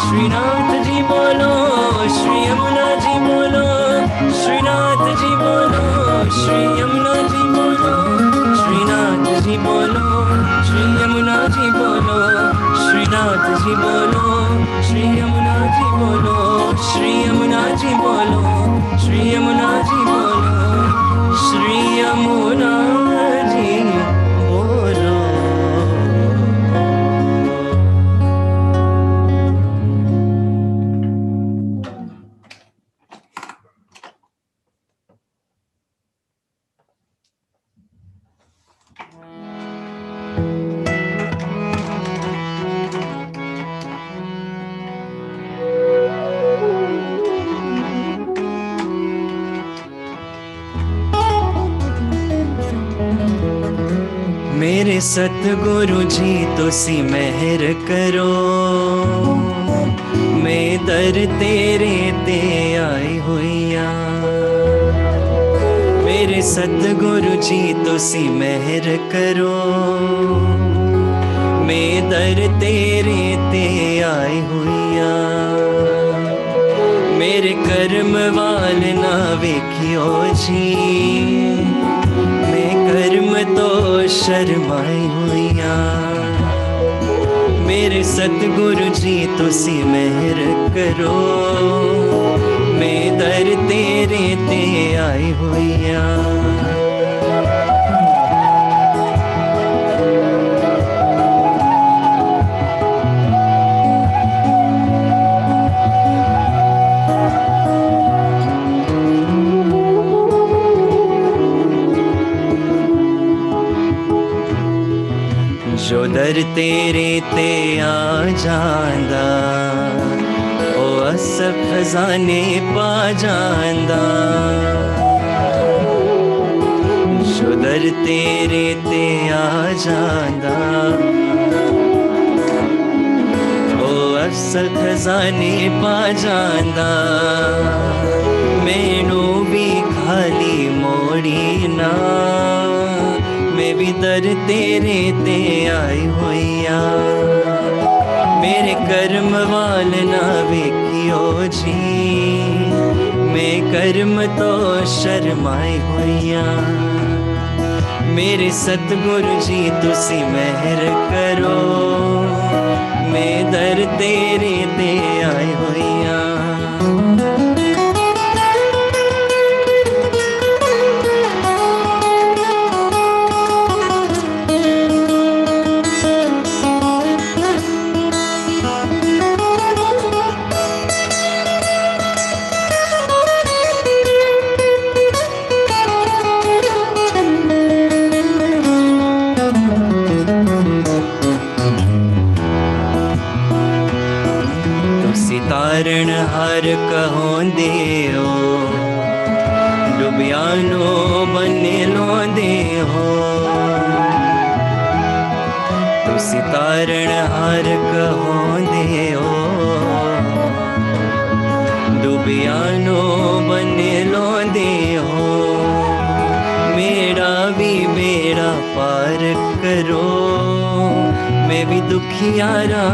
श्रीनाथ जी बोलो, श्री यमुना जी बोलो, श्रीनाथ जी बोलो, श्री यमुना जी बोलो। श्रीनाथ जी बोलो, श्री यमुना जी बोलो, श्रीनाथ जी बोलो, श्री यमुना जी बोलो। श्री यमुना जी बोलो, श्री यमुना जी बोलो, श्री यमुना जी बोलो। मेरे सतगुरु जी तुसी मेहर करो, मैं दर तेरे ते आई होइया। मेरे सतगुरु जी तुसी मेहर करो, मैं दर तेरे ते आई होइया। मेरे कर्म वाल ना वेखियो जी, मैं कर्म तो शर्माई हुइया। मेरे सतगुरु जी तुसी मेहर करो, मैं दर तेरे ते आई हुइया। जो दर तेरे ते आ जांदा, ओ असफ खजाने पा जांदा। जो दर तेरे ते आ जांदा, ओ असफ खजाने पा जांदा। मैनू भी खाली मोड़ी ना, मैं भी दर तेरे ते आई होइया। मेरे कर्म वाल ना वेखियो जी, मैं कर्म तो शर्माई होइया। मेरे सतगुरु जी तुसी मेहर करो, मैं दर तेरे ते आई होइया। तारण हर कहोंदे हो, डुबियानो बने लोंदे हो। तुसी तारण हर कहोंदे हो, डुबियानो बने लोंदे हो। मेरा भी बेड़ा पार करो, मैं भी दुखियारा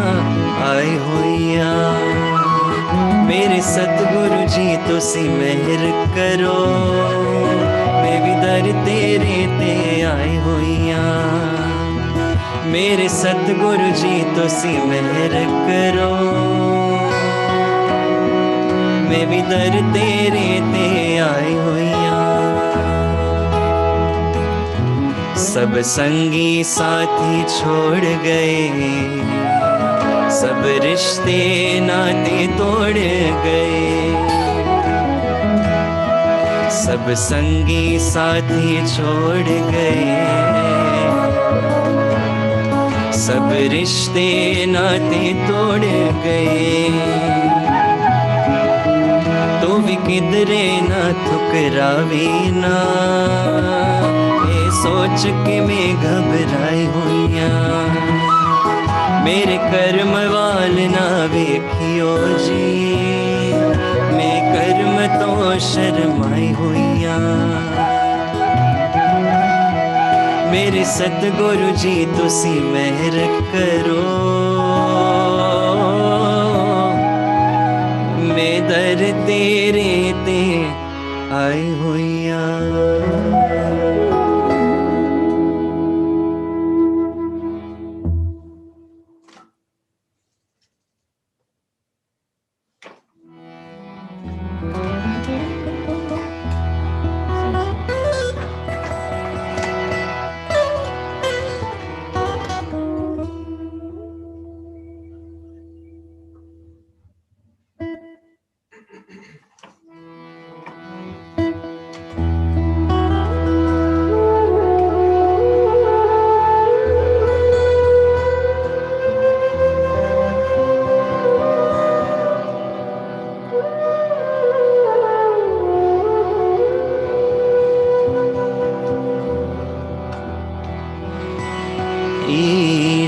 आई होइया। मेरे सतगुरु जी तुसी मेहर करो, मैं भी दर तेरे ते आई होइया। मेरे सतगुरु जी तुसी मेहर करो, मैं भी दर तेरे ते आई होइया। सब संगी साथी छोड़ गए, सब रिश्ते नाते तोड़ गए। सब संगी साथी छोड़ गए, सब रिश्ते नाते तोड़ गए। तू भी किधरे ना ठुकरावी ना, ये सोच के मैं घबराई हुइया। मेरे कर्म वाल ना वेखियो जी, मैं कर्म तो शर्माई हुइया। मेरे सतगुरु जी तुसी मेहर करो, मैं दर तेरे ते आई हुइया।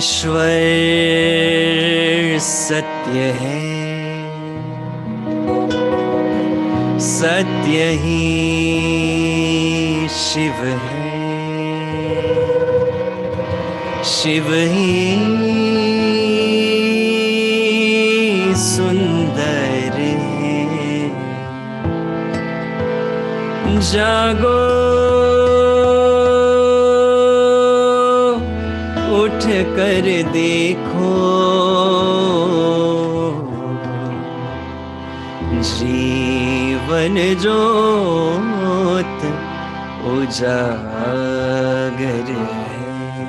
ईश्वर सत्य है, सत्य ही शिव है, शिव ही सुंदर है। जागो उठ कर देखो, जीवन ज्योत उजागर है।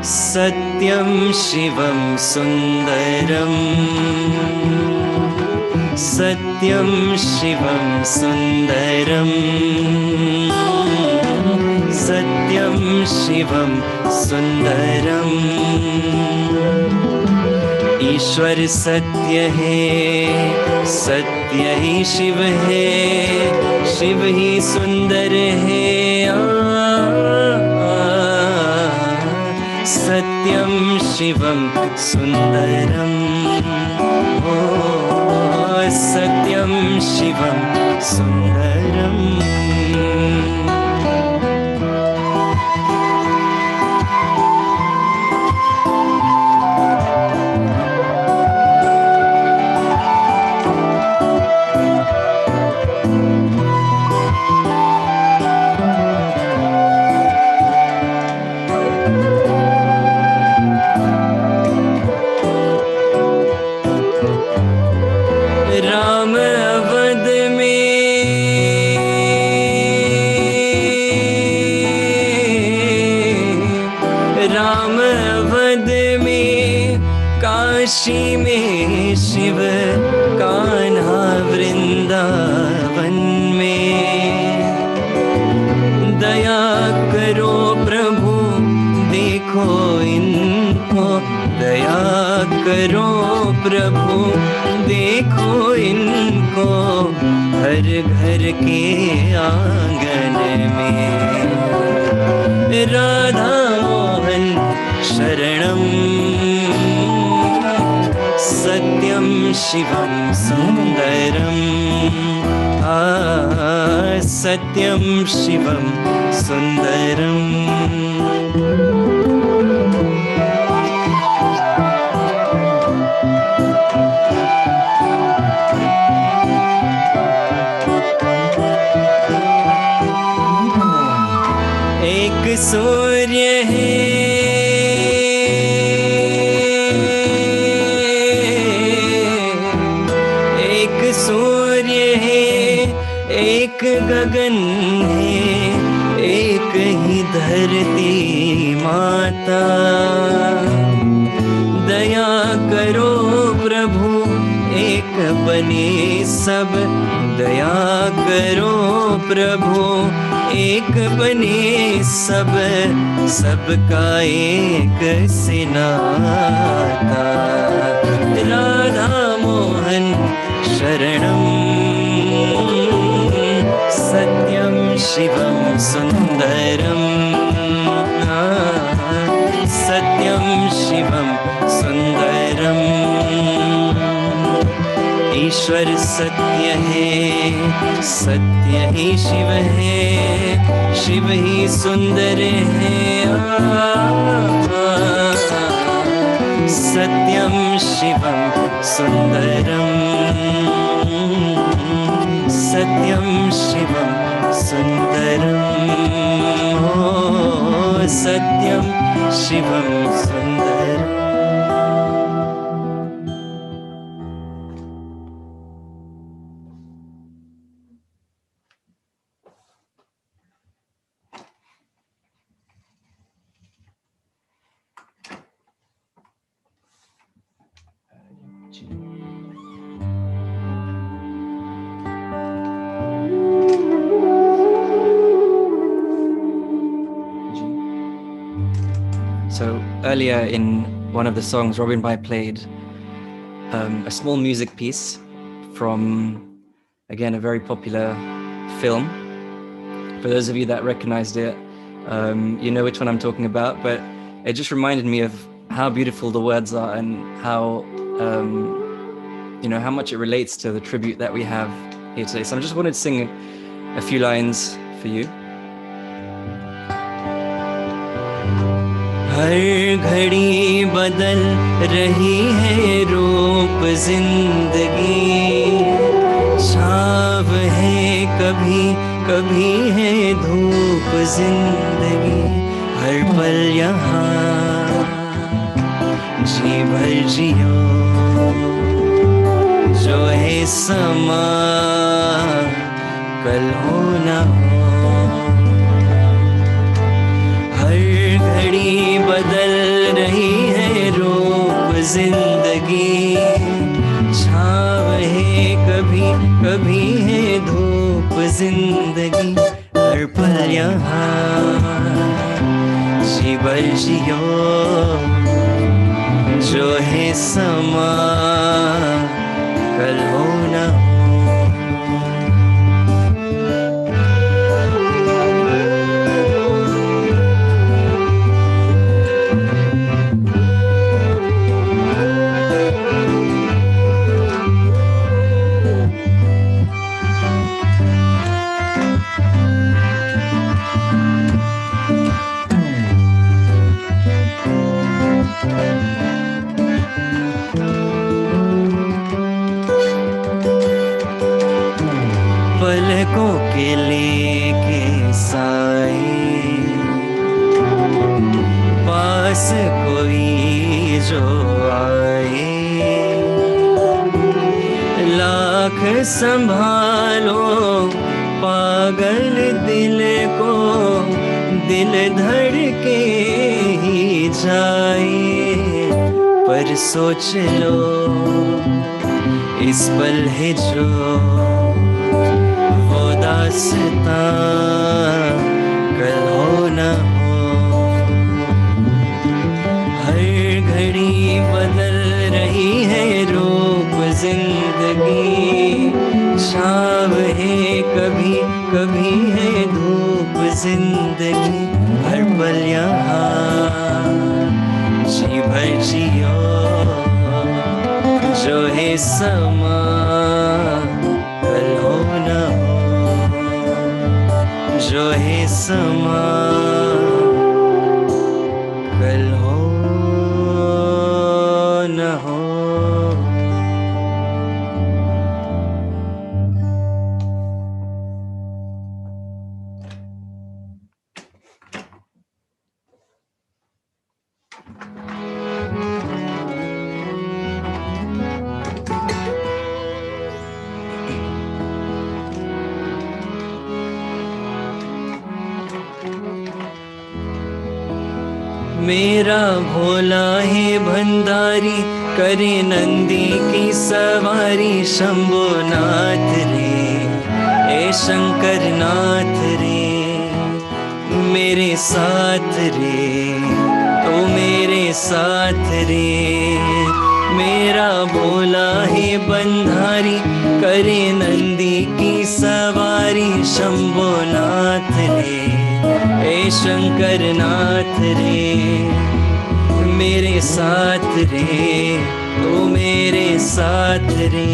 सत्यं शिवं सुंदरम, सत्यं शिवं सुंदरम, सत्यं शिवं सुंदरम। ईश्वर सत्य है, सत्य ही शिव है, शिव ही सुंदर है। सत्यं शिवं सुंदरम, ओ सत्यं शिवं सुंदरम। राम अवध में, काशी में शिव, कान्हा वृंदावन में। दया करो प्रभु देखो इनको, दया करो प्रभु देखो इनको, हर घर के आंगन में। राधा मोहन शरणम, सत्यं शिवं सुंदरम, सत्यं शिवं सुंदरम। एक सूर्य है, एक सूर्य है, एक गगन है, एक ही धरती माता। दया करो प्रभु एक बने सब, दया करो प्रभु एक बने सब, सबका एक से नाता। राधा मोहन शरणम, सत्यं शिवं सुंदरम, सत्यं शिवं सुंदरम। ईश्वर सत्य है, सत्य ही शिव है, शिव ही सुंदर है। सत्यं शिवं सुंदरम, सत्यं शिवं सुंदरम, ओ सत्यं शिवं Sundaram. So earlier in one of the songs, Robin Bhai played a small music piece from, again, a very popular film. For those of you that recognized it, you know which one I'm talking about, but it just reminded me of how beautiful the words are and how, how much it relates to the tribute that we have here today. So I just wanted to sing a few lines for you. हर घड़ी बदल रही है रूप जिंदगी, छाव है कभी कभी है धूप जिंदगी, हर पल यहाँ जी भर जियो, जो है समा कल हो ना हो, हर घड़ी बदल रही है रूप जिंदगी, छाव है कभी कभी है धूप जिंदगी, हर पल यहाँ जी भर जियो, जो है समा कल हो ना हो। पलकों के लेके साए, पास कोई जो आए, लाख संभालो पागल दिल को, दिल धड़के ही जाए, पर सोच लो इस पल है जो दास्तां कल हो ना हो, हर घड़ी बदल रही है रूप जिंदगी, छाव है कभी कभी है धूप जिंदगी, हर पल यहाँ जी भर जियो, जो है समा कल हो ना हो, जो है समा कल हो न हो। मेरा भोला है भंडारी, करे नंदी की सवारी, शंभुनाथ रे ए शंकर नाथ रे, मेरे साथ रे तो मेरे साथ रे, मेरा भोला है बंधारी, करे नंदी की सवारी, शंभुनाथ रे ए शंकर नाथ रे, मेरे साथ रे तो मेरे साथ रे।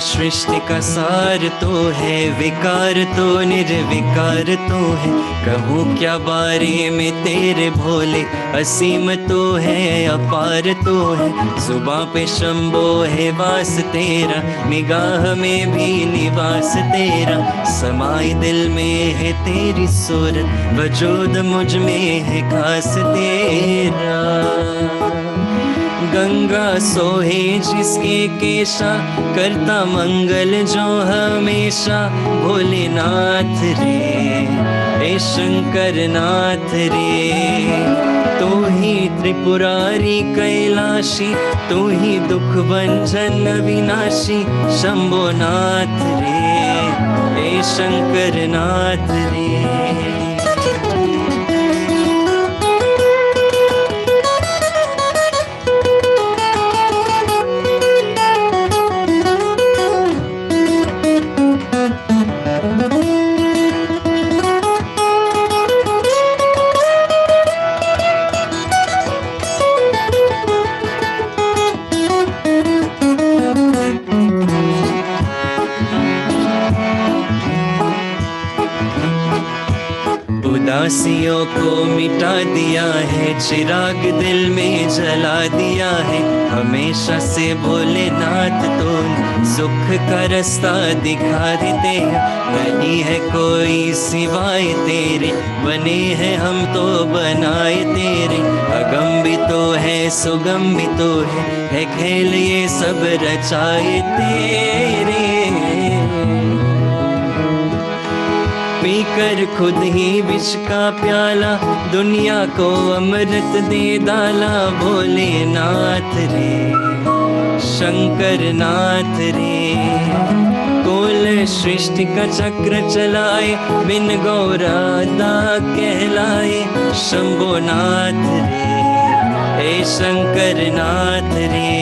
सृष्टि का सार तो है, विकार तो निर्विकार तो है, कहूँ क्या बारे में तेरे भोले, असीम तो है अपार तो है, जुबां पे शंभो है वास तेरा, निगाह में भी निवास तेरा, समाए दिल में है तेरी सूरत, वजूद मुझ में है खास तेरा। गंगा सोहे जिसके केशा, करता मंगल जो हमेशा, भोलेनाथ रे ए शंकर नाथ रे, तो ही त्रिपुरारी कैलाशी तू ही दुख भंजन अविनाशी शंभोनाथ रे हे शंकर नाथ रे उदासियों को मिटा दिया है चिराग दिल में जला दिया है हमेशा से भोलेनाथ तो सुख का रास्ता दिखा देते हैं नहीं है कोई सिवाय तेरे बने हैं हम तो बनाए तेरे अगम भी तो है सुगम भी तो है खेल ये सब रचाए तेरे पीकर खुद ही विष का प्याला दुनिया को अमृत दे डाला भोलेनाथ रे शंकर नाथ रे कुल सृष्टि का चक्र चलाए बिन गौरादा कहलाए शंभोनाथ रे हे शंकर नाथ रे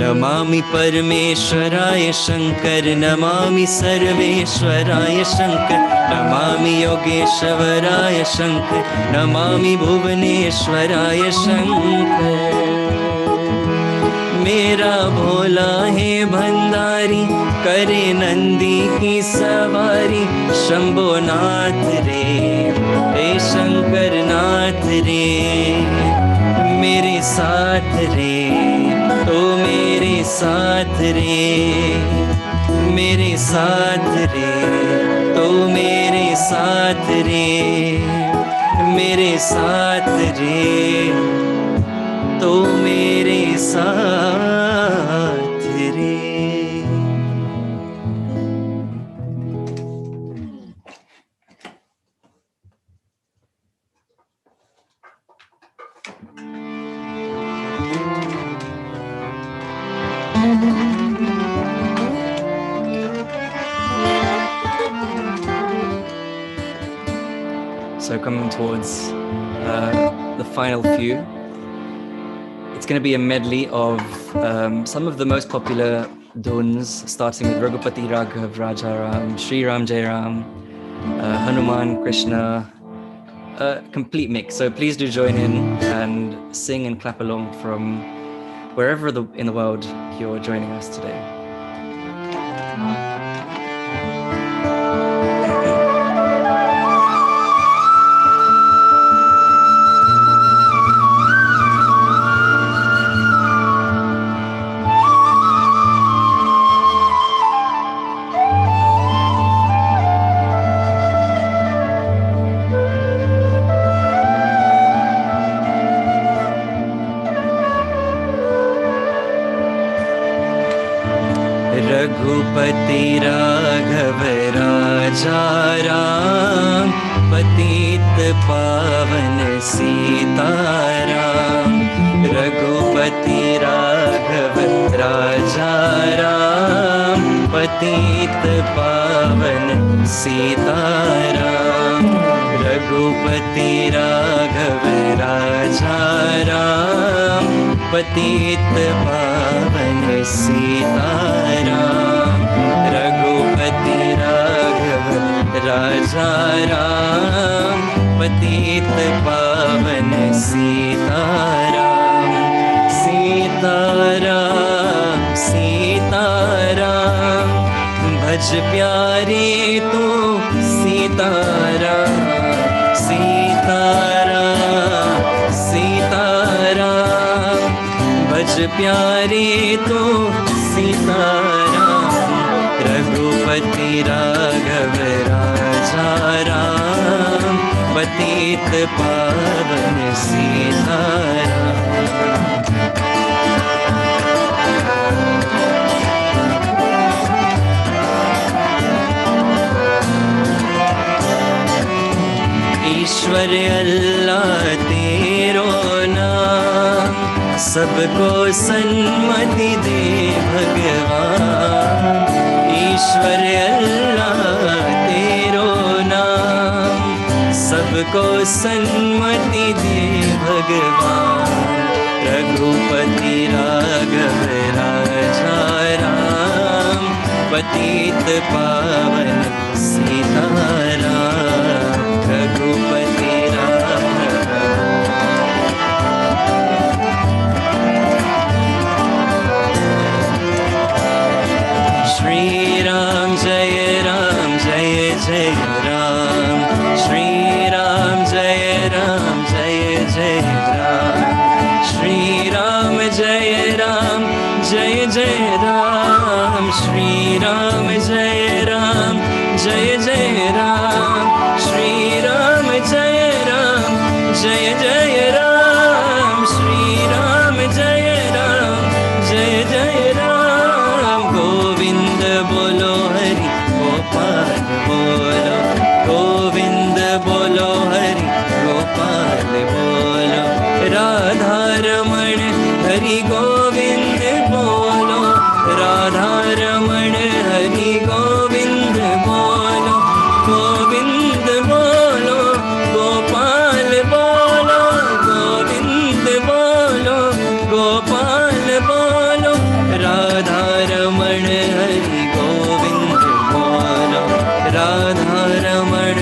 नमामि परमेश्वराय शंकर नमामि सर्वेश्वराय शंकर नमामि योगेश्वराय शंकर नमामि भुवनेश्वराय शंकर मेरा भोला है भंडारी करे नंदी की सवारी शंभोनाथ रे हे शंकर नाथ रे मेरे साथ रे तो मेरे साथ रे मेरे साथ रे तो मेरे साथ रे मेरे साथ रे तो मेरे साथ रे So coming towards the final few, it's going to be a medley of some of the most popular dhuns, starting with Raghupati Raghav, Rajaram, Sri Ram Jai Ram, Hanuman, Krishna, a complete mix. So please do join in and sing and clap along from wherever in the world you're joining us today. Raghupati Raghav राजा राम पतित पावन सीताराम रघुपति राघव राजा राम पतित पावन सीताराम रघुपति राघव राजा राम पतित पावन सीताराम रघुपति राघव राजा राम पतित पावन सीताराम सीताराम सीताराम भज प्यारे तू सीताराम सीताराम सीताराम भज प्यारे तू सीताराम रघुपति राघव राजा राम पतित पावन सीताराम ईश ईश्वर अल्लाह तेरो नाम सबको सन्मति दे भगवान। ईश्वर अल्लाह तेरो नाम सबको सन्मति दे भगवान। रघुपति राघव राजा राम पतित पावन सीताराम। रघुपति श्री राम जय जय राम। श्री राम जय जय राम। श्री राम जय जय राम। श्री राम जय जय राम। श्री राम जय जय राम। श्री राम जय जय राम। गोविंद बोलो हरि गोपाल बोलो। गोविंद बोलो हरि गोपाल बोलो। राधा रमण हरि गोविंद बोलो। राधा रमण हरि गोविंद बोलो। गोविंद बोलो गोपाल बोलो। गोविंद बोलो गोपाल बोलो। राधा रमण हरि गोविंद बोलो। राधा रमण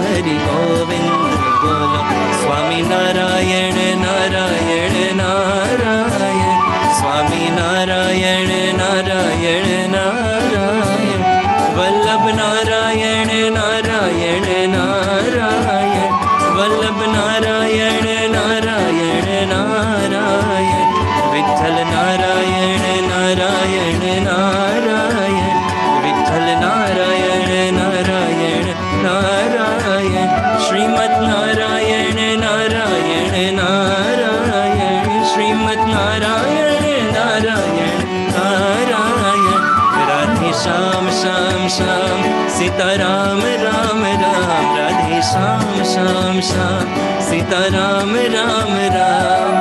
हरि गोविंद बोलो। स्वामी नारायण नारायण नारायण। स्वामी नारायण नारायण नारायण। वल्लभ नारायण नारायण नारायण। वल्लभ नारायण नारायण नारायण। विठ्ठल नारायण नारायण नारायण। विठ्ठल नारायण नारायण नारायण। श्रीमद् नारायण नारायण नारायण। श्रीमद् नारायण नारायण नारायण। राधे श्याम श्याम श्याम सीताराम राम राम। राधे श्याम श्याम श्याम सीताराम राम राम।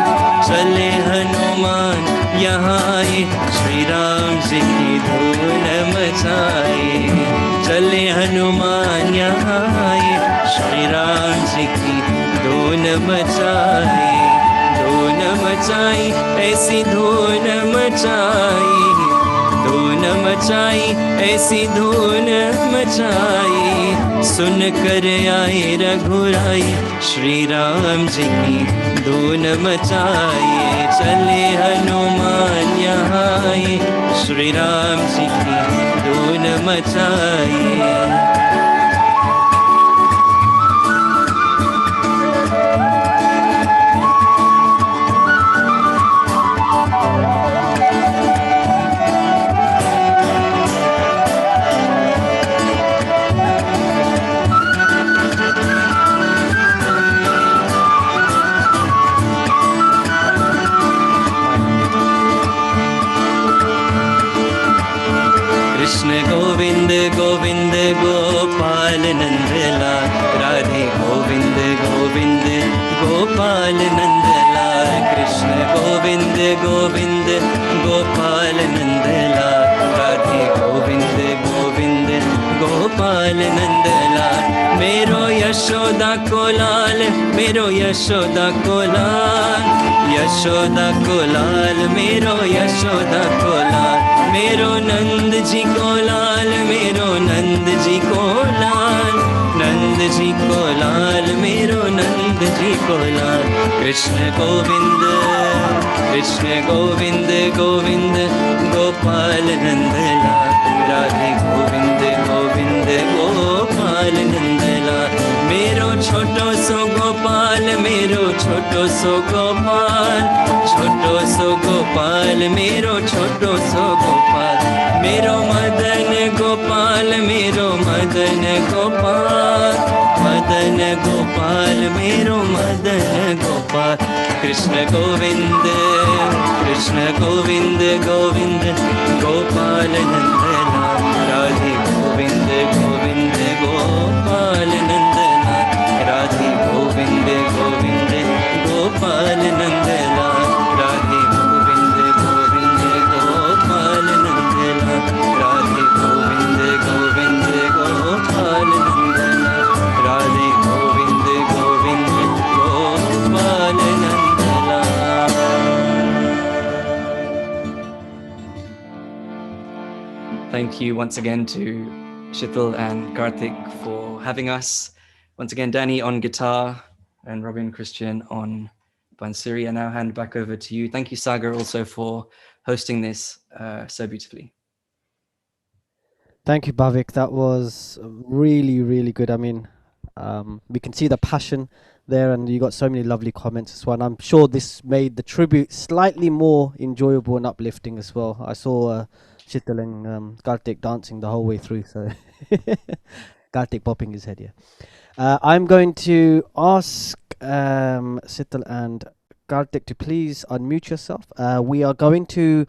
चले हनुमान यहाँ आए श्री राम जी की धूल मचाए। चले हनुमान यहाँ आए श्री राम जी की धूल मचाए। धूल मचाई ऐसी धूल मचाई। धूल मचाई ऐसी धूल मचाई। सुन कर आए रघुराई श्री राम जी की धूल मचाई। चले हनुमान यहाँ आए श्री राम जी की धूल मचाई। कृष्ण गोविंद गोविंद गोपाल नंदलाल। राधे गोविंद गोविंद गोपाल नंदलाल। कृष्ण गोविंद गोविंद गोपाल नंदलाल। राधे गोविंद गोविंद गोपाल नंदलाल। मेरो यशोदा को लाल। मेरो यशोदा को लाल। यशोदा को लाल। मेरो यशोदा को लाल। मेरो नंद जी को लाल। मेरो नंद जी को लाल। नंद जी को लाल। मेरो नंद जी को लाल। कृष्ण गोविंद कृष्ण गोविंद गोविंद गोपाल नंदलाल। राधे गोविंद गोविंद गोपाल नंदलाल। मेरो छोटो सो गोपाल। मेरो छोटो सो गोपाल। छोटो सो गोपाल। मेरो छोटो सो गोपाल। मेरो मदन गोपाल। मेरो मदन गोपाल। मदन गोपाल। मेरो Madan Gopal. Krishna Govind Krishna Govind Govind Gopal Nandlal. Radhe Govind Govind Gopal Nandlal. Radhe Govind Govind Gopal Nandlal Radhe Govind Gopal Nandlal Radhe Govind Gopal Nandlal Radhe Govind Gopal Nandlal. Thank you once again to Shital and Karthik for having us. Once again, Danny on guitar and Robin Christian on bansuri. I now hand back over to you. Thank you, Sagar, also for hosting this so beautifully. Thank you, Bhavik. That was really, really good. I mean, we can see the passion there, and you got so many lovely comments as well. And I'm sure this made the tribute slightly more enjoyable and uplifting as well. I saw Shital and Karthik dancing the whole way through, so Karthik popping his head, yeah. I'm going to ask Shital and Karthik to please unmute yourself. We are going to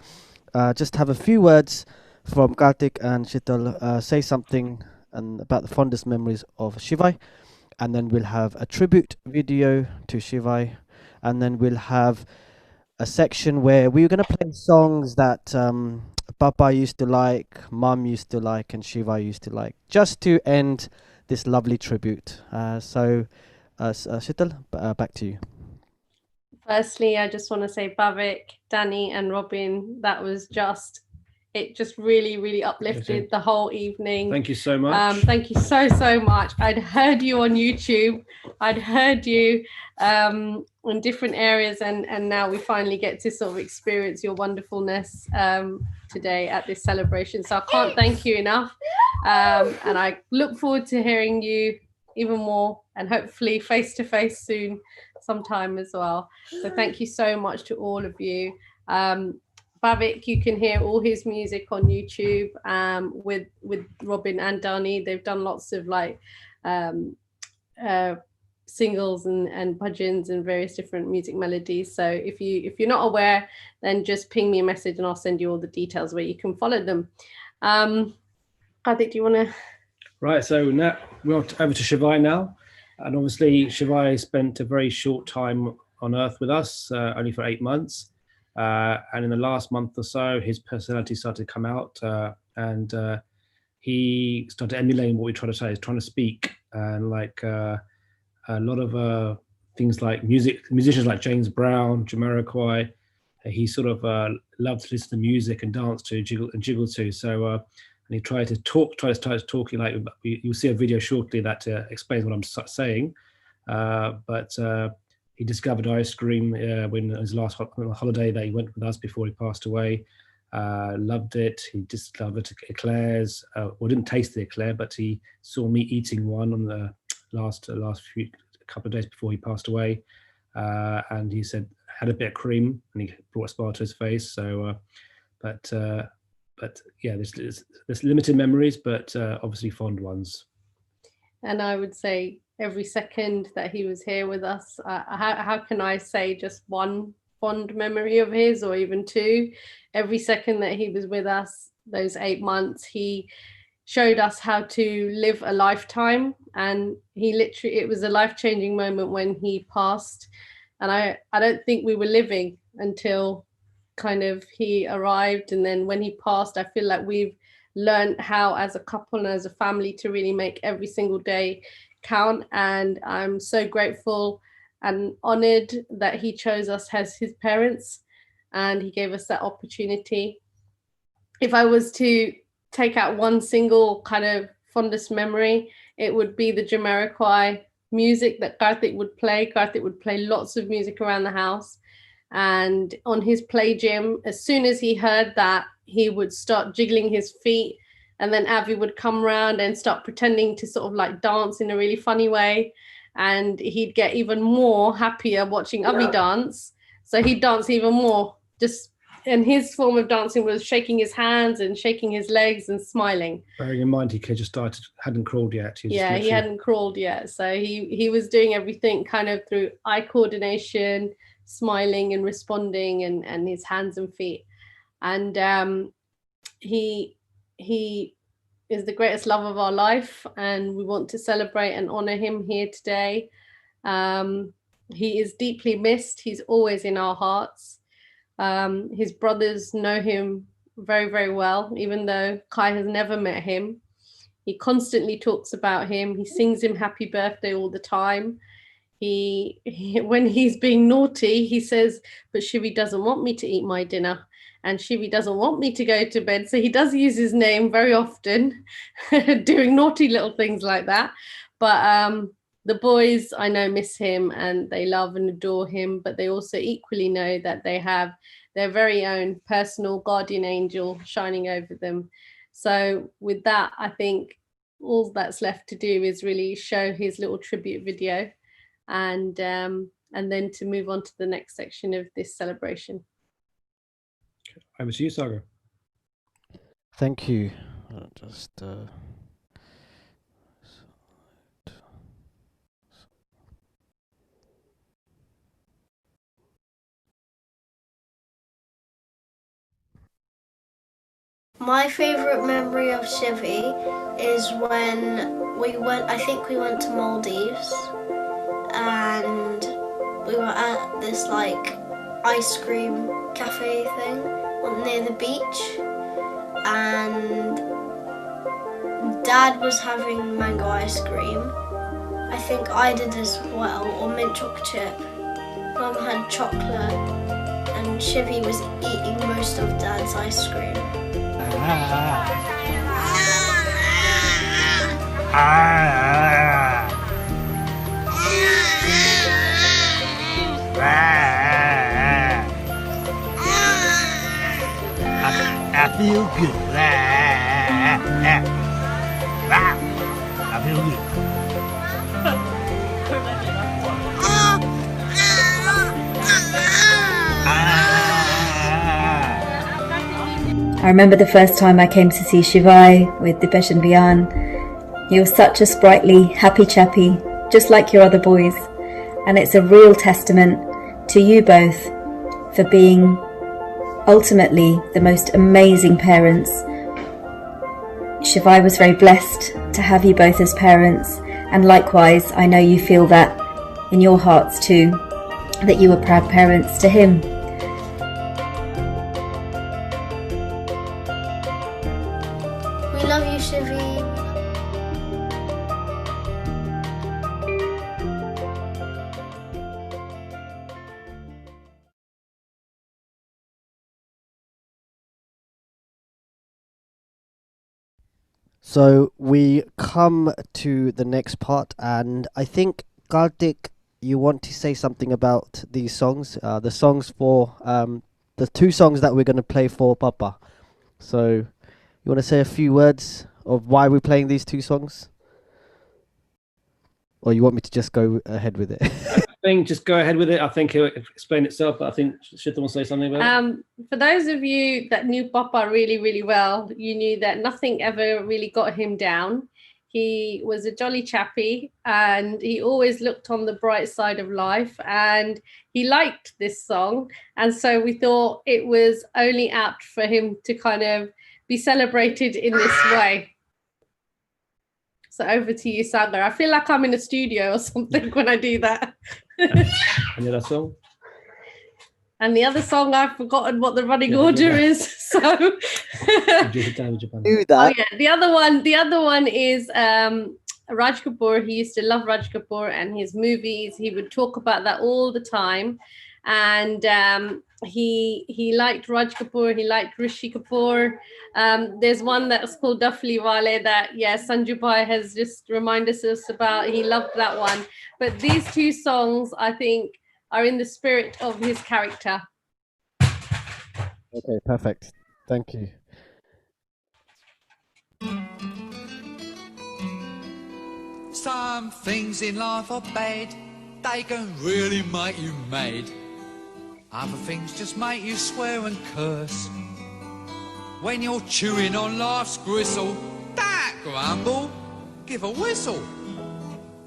just have a few words from Karthik and Shital, say something about the fondest memories of Shivai, and then we'll have a tribute video to Shivai, and then we'll have a section where we're going to play songs that Papa used to like, Mum used to like, and Shivai used to like, just to end this lovely tribute. Shital, back to you. Firstly, I just want to say, Bhavik, Danny, and Robin, that was just, it just really, really uplifted the whole evening. Thank you so much. Thank you so much. I'd heard you on YouTube. I'd heard you in different areas, and now we finally get to sort of experience your wonderfulness today at this celebration. So I can't thank you enough. And I look forward to hearing you even more, and hopefully face to face soon sometime as well. So thank you so much to all of you. Bhavik, you can hear all his music on YouTube with Robin and Danny. They've done lots of like singles and bhajans and various different music melodies. So if you're not aware, then just ping me a message and I'll send you all the details where you can follow them. Karthik, do you want to? Right, so now we're over to Shivai now. And obviously Shivai spent a very short time on Earth with us, only for 8 months. And in the last month or so, his personality started to come out, and he started emulating what we try to say. He's trying to speak, and like a lot of things like musicians like James Brown, Jamiroquai. He sort of loved to listen to music and dance to, jiggle to. So, and he tried to start talking like, you'll see a video shortly that explains what I'm saying, but. He discovered ice cream when his last holiday that he went with us before he passed away. Loved it. He discovered eclairs. Well, didn't taste the eclair, but he saw me eating one on the last couple of days before he passed away. And he said, had a bit of cream, and he brought a smile to his face. So, but yeah, there's limited memories, but obviously fond ones. And I would say every second that he was here with us, how can I say just one fond memory of his, or even two? Every second that he was with us, those 8 months, he showed us how to live a lifetime. And it was a life-changing moment when he passed. And I don't think we were living until kind of he arrived. And then when he passed, I feel like we've learned how as a couple and as a family to really make every single day count. And I'm so grateful and honored that he chose us as his parents and he gave us that opportunity. If I was to take out one single kind of fondest memory, it would be the Jamiroquai music that Karthik would play. Karthik would play lots of music around the house, and on his play gym, as soon as he heard that, he would start jiggling his feet, and then Avi would come around and start pretending to sort of like dance in a really funny way, and he'd get even more happier watching Avi dance, so he'd dance even more. And his form of dancing was shaking his hands and shaking his legs and smiling. Bearing in mind he just hadn't crawled yet. He hadn't crawled yet, so he was doing everything kind of through eye coordination, smiling and responding, and his hands and feet. And he is the greatest love of our life, and we want to celebrate and honor him here today. He is deeply missed. He's always in our hearts. His brothers know him very, very well, even though Kai has never met him. He constantly talks about him. He sings him happy birthday all the time. He when he's being naughty, he says, but Shivi doesn't want me to eat my dinner, and Shivi doesn't want me to go to bed. So he does use his name very often, doing naughty little things like that. But the boys, I know, miss him and they love and adore him, but they also equally know that they have their very own personal guardian angel shining over them. So with that, I think all that's left to do is really show his little tribute video, and then to move on to the next section of this celebration. Over to you, Saga. Thank you. My favourite memory of Shivi is when we went to Maldives, and we were at this like ice cream cafe thing near the beach, and Dad was having mango ice cream. I think I did as well, or mint chocolate chip. Mum had chocolate, and Shivi was eating most of Dad's ice cream. I feel good. I feel good. I remember the first time I came to see Shivai with Dipesh and Vian. He was such a sprightly, happy chappy, just like your other boys. And it's a real testament to you both for being ultimately the most amazing parents. Shivai was very blessed to have you both as parents, and likewise I know you feel that in your hearts too, that you were proud parents to him. We love you, Shivi. So we come to the next part, and I think Kartik, you want to say something about these songs, the songs for the two songs that we're going to play for Papa. So you want to say a few words of why we're playing these two songs, or you want me to just go ahead with it? I think just go ahead with it. I think it'll explain itself, but I think Shita will say something about it. For those of you that knew Papa really, really well, you knew that nothing ever really got him down. He was a jolly chappy, and he always looked on the bright side of life, and he liked this song. And so we thought it was only apt for him to kind of be celebrated in this way. So over to you, Sagar. I feel like I'm in a studio or something when I do that. And the other song? And the other song, I've forgotten what the running order is. So Do that. Oh yeah, the other one is Raj Kapoor. He used to love Raj Kapoor and his movies. He would talk about that all the time. And he liked Raj Kapoor, he liked Rishi Kapoor. There's one that's called Dafli Wale that, Sanju Bhai has just reminded us about. He loved that one. But these two songs, I think, are in the spirit of his character. Okay, perfect. Thank you. Some things in life are bad, they can really make you mad. Other things just make you swear and curse. When you're chewing on life's gristle, don't grumble, give a whistle.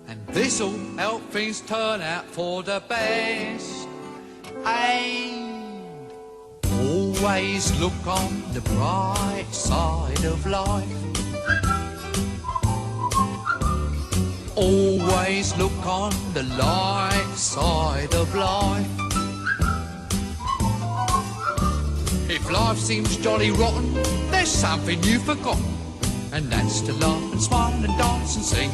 And this'll help things turn out for the best. And always look on the bright side of life. Always look on the light side of life. If life seems jolly rotten, there's something you've forgotten, and that's to laugh and smile and dance and sing.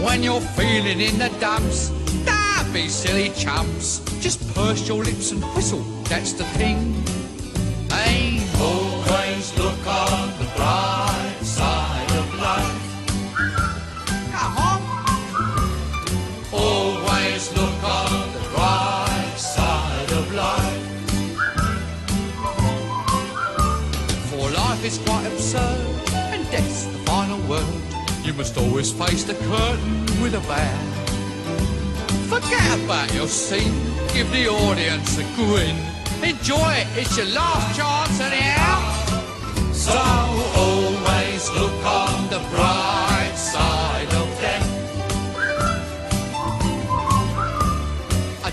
When you're feeling in the dumps, don't be silly chumps. Just purse your lips and whistle, that's the thing. Hey, always look on the bright side of life. Come on. Always look on the bright side of life. For life is quite absurd, and death's the final word. You must always face the curtain with a bow. Forget about your scene, give the audience a grin. Enjoy it, it's your last chance anyhow. So always look on the bright side of death.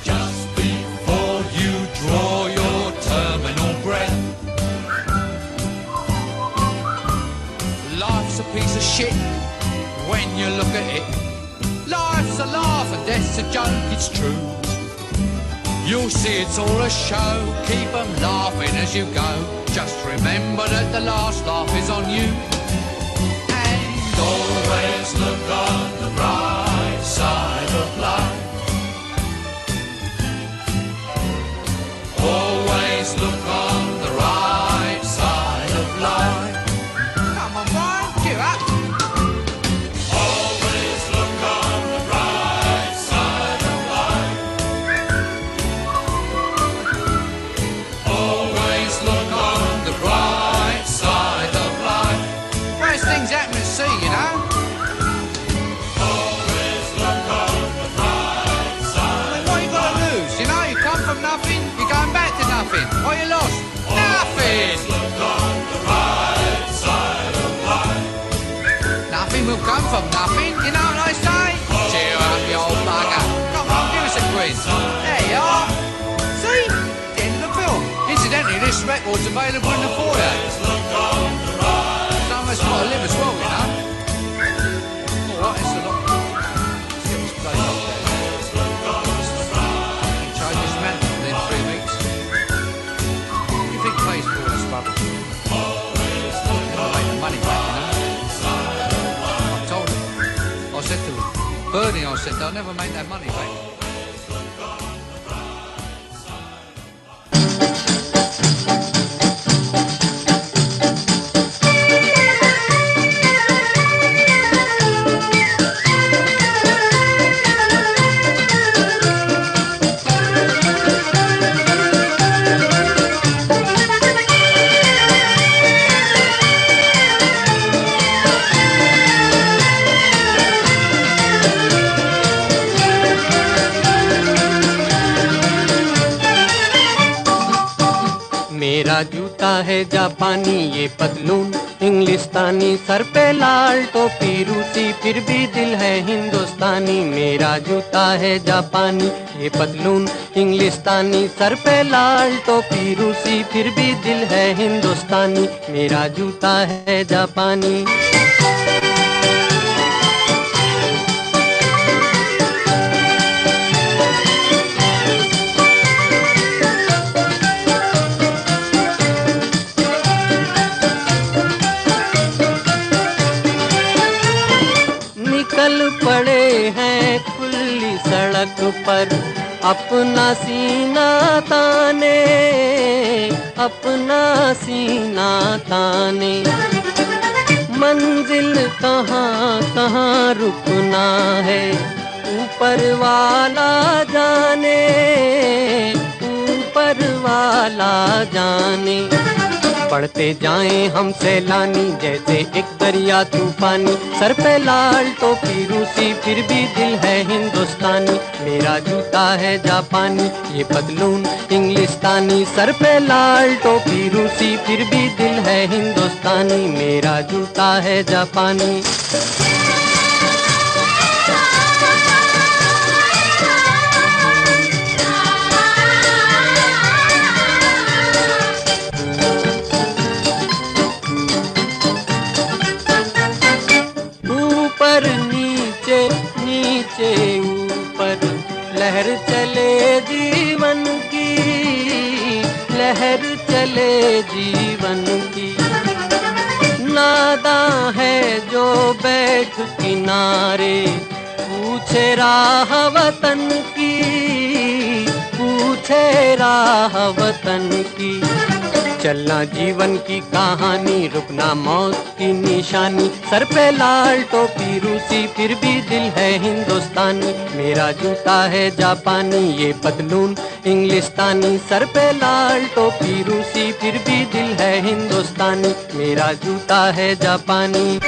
Just before you draw your terminal breath. Life's a piece of shit when you look at it. Life's a laugh and death's a joke, it's true. You'll see it's all a show, keep 'em laughing as you go. Just remember that the last laugh is on you. And always look on the bright side of life. Always look on the right side of life. Come on, Brian, cheer up. Always look on the right side of life. Always look on the right side of life. First things happen at sea, you know. Always look on the right side. I mean, what you got to lose? You know, you come from nothing, you're going back to nothing. What you lost? Nothing. Always look on the right side of life. Nothing will come from nothing, you know what I say? Cheer up, you old bugger. Come on, give us a quiz. There you are. See? The end of the film. Incidentally, this record's available in the foyer. Someone's got to live as well, you know. Alright, it's a lot. Let's get this place up there. Change this man within 3 weeks. What do you think pays for all this rubbish? Never make the money back, you know. I told him. I said to Bernie, I said, they'll never make that money back. मेरा जूता है जापानी ये पतलून इंग्लिस्तानी sir पे लाल टोपी रूसी फिर भी दिल है हिंदुस्तानी मेरा जूता है जापानी ये पतलून इंग्लिस्तानी सर पे लाल टोपी रूसी फिर भी दिल है हिंदुस्तानी मेरा जूता है जापानी निकल पड़े हैं खुली सड़क पर अपना सीना ताने अपना सीना ताने मंजिल कहाँ कहाँ रुकना है ऊपर वाला जाने ऊपर वाला जाने बढ़ते जाएं हम सैलानी जैसे एक दरिया तूफानी सर पे लाल टोपी रूसी फिर भी दिल है हिंदुस्तानी मेरा जूता है जापानी ये पतलून इंग्लिस्तानी सर पे लाल टोपी रूसी फिर भी दिल है हिंदुस्तानी मेरा जूता है जापानी ऊपर नीचे चले जीवन की। नादा है जो बैठ किनारे पूछे राह वतन की, पूछे राह वतन की। चलना जीवन की कहानी, रुकना मौत की निशानी। सर पे लाल टोपी रूसी, फिर भी दिल है हिंदुस्तानी। मेरा जूता है जापानी, ये पतलून इंग्लिस्तानी। सर पे लाल टोपी रूसी, फिर भी दिल है हिंदुस्तानी। मेरा जूता है जापानी।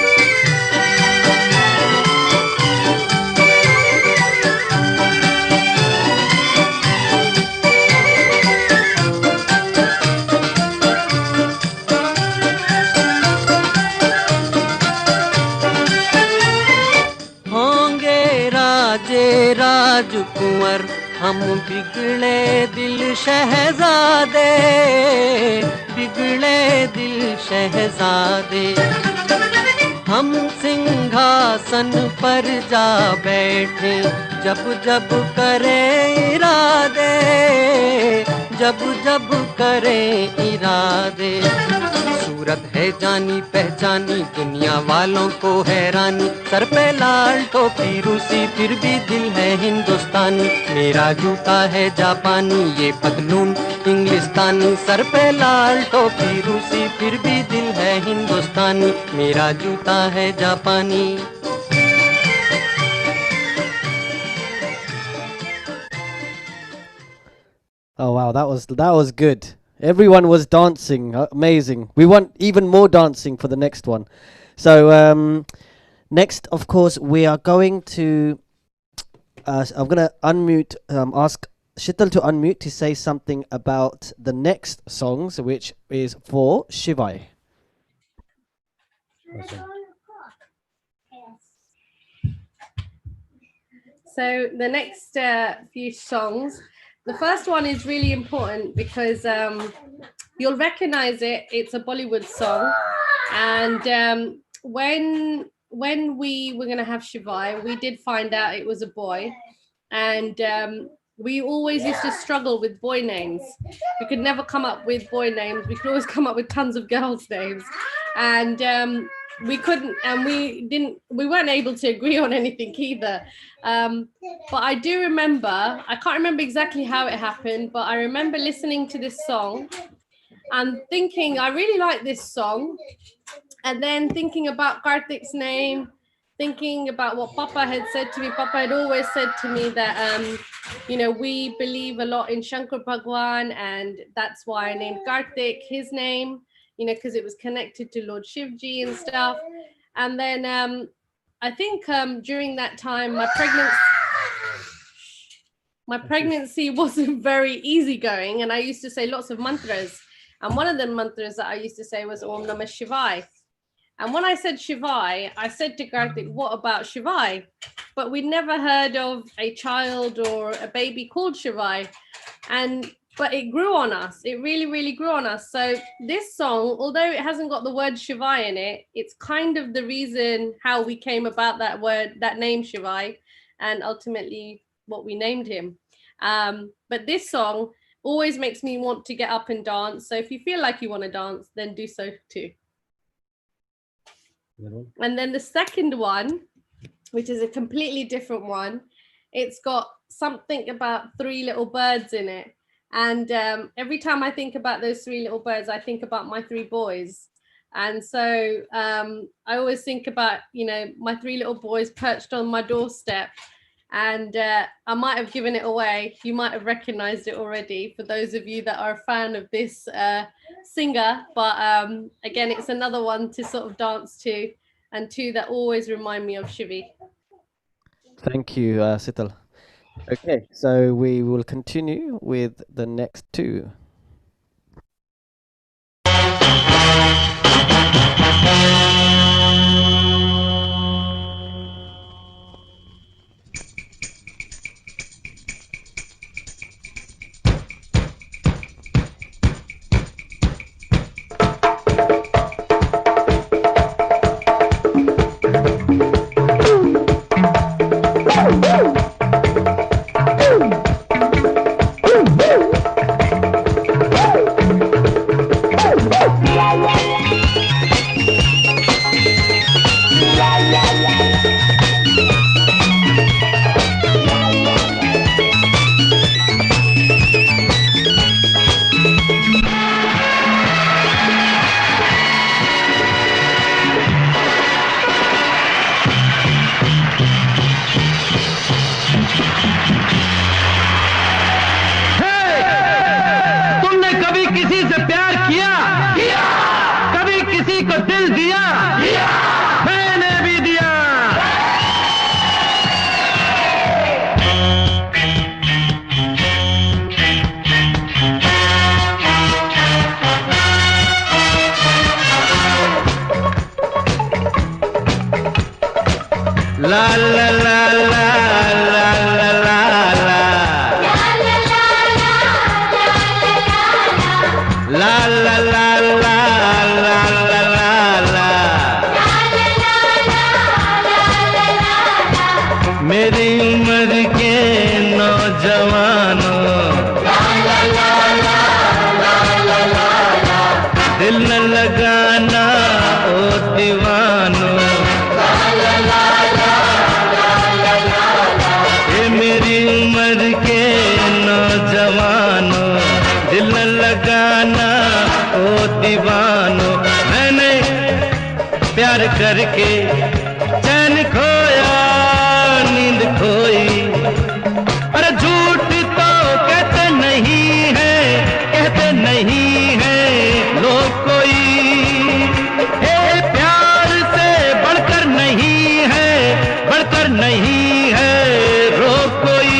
राजकुंवर हम बिगड़े दिल शहजादे, बिगड़े दिल शहजादे। हम सिंहासन पर जा बैठे जब जब करें इरादे, जब जब करें इरादे। सूरत है जानी पहचानी, दुनिया वालों को हैरानी। सर पे लाल टोपी रूसी, फिर भी दिल है हिंदुस्तानी। मेरा जूता है जापानी, ये पतलून इंग्लिस्तानी। सर पे लाल टोपी रूसी, फिर भी दिल है हिंदुस्तानी। मेरा जूता है जापानी। Oh wow, that was good. Everyone was dancing, amazing. We want even more dancing for the next one. So next, of course, we are going to. I'm gonna unmute. Ask Shital to unmute to say something about the next songs, which is for Shivai. So the next few songs. The first one is really important because you'll recognize it. It's a Bollywood song, and when we were going to have Shivai, we did find out it was a boy, and we always used to struggle with boy names. We could never come up with boy names. We could always come up with tons of girls' names, and we couldn't, and we weren't able to agree on anything either. But I do remember, I can't remember exactly how it happened, but I remember listening to this song and thinking, I really like this song. And then thinking about Karthik's name, thinking about what Papa had said to me. Papa had always said to me that, we believe a lot in Shankar Bhagwan, and that's why I named Karthik his name, because it was connected to Lord Shivji and stuff. And then I think during that time, my pregnancy wasn't very easygoing, and I used to say lots of mantras. And one of the mantras that I used to say was Om Namah Shivai. And when I said Shivai, I said to Karthik, what about Shivai? But we'd never heard of a child or a baby called Shivai. But it grew on us. It really, really grew on us. So this song, although it hasn't got the word Shivai in it, it's kind of the reason how we came about that word, that name Shivai, and ultimately what we named him. But this song always makes me want to get up and dance. So if you feel like you want to dance, then do so too. And then the second one, which is a completely different one, it's got something about 3 little birds in it. And every time I think about those 3 little birds, I think about my 3 boys. And so I always think about, my 3 little boys perched on my doorstep. And I might have given it away. You might have recognized it already for those of you that are a fan of this singer. But again, it's another one to sort of dance to, and 2 that always remind me of Shivi. Thank you, Sital. Okay, so we will continue with the next 2. La la la la la la la la. La la la la la la la. मेरी उम्र के नौजवानों, दिल न लगाना ओ दीवानों, ये मेरी उम्र के नौजवानों, दिल न लगाना ओ दीवानों। मैंने प्यार करके चैन खोया, नींद खोई, पर झूठ तो कहते नहीं है, कहते नहीं है लोग कोई। हे प्यार से बढ़कर नहीं है, बढ़कर नहीं है रोग कोई।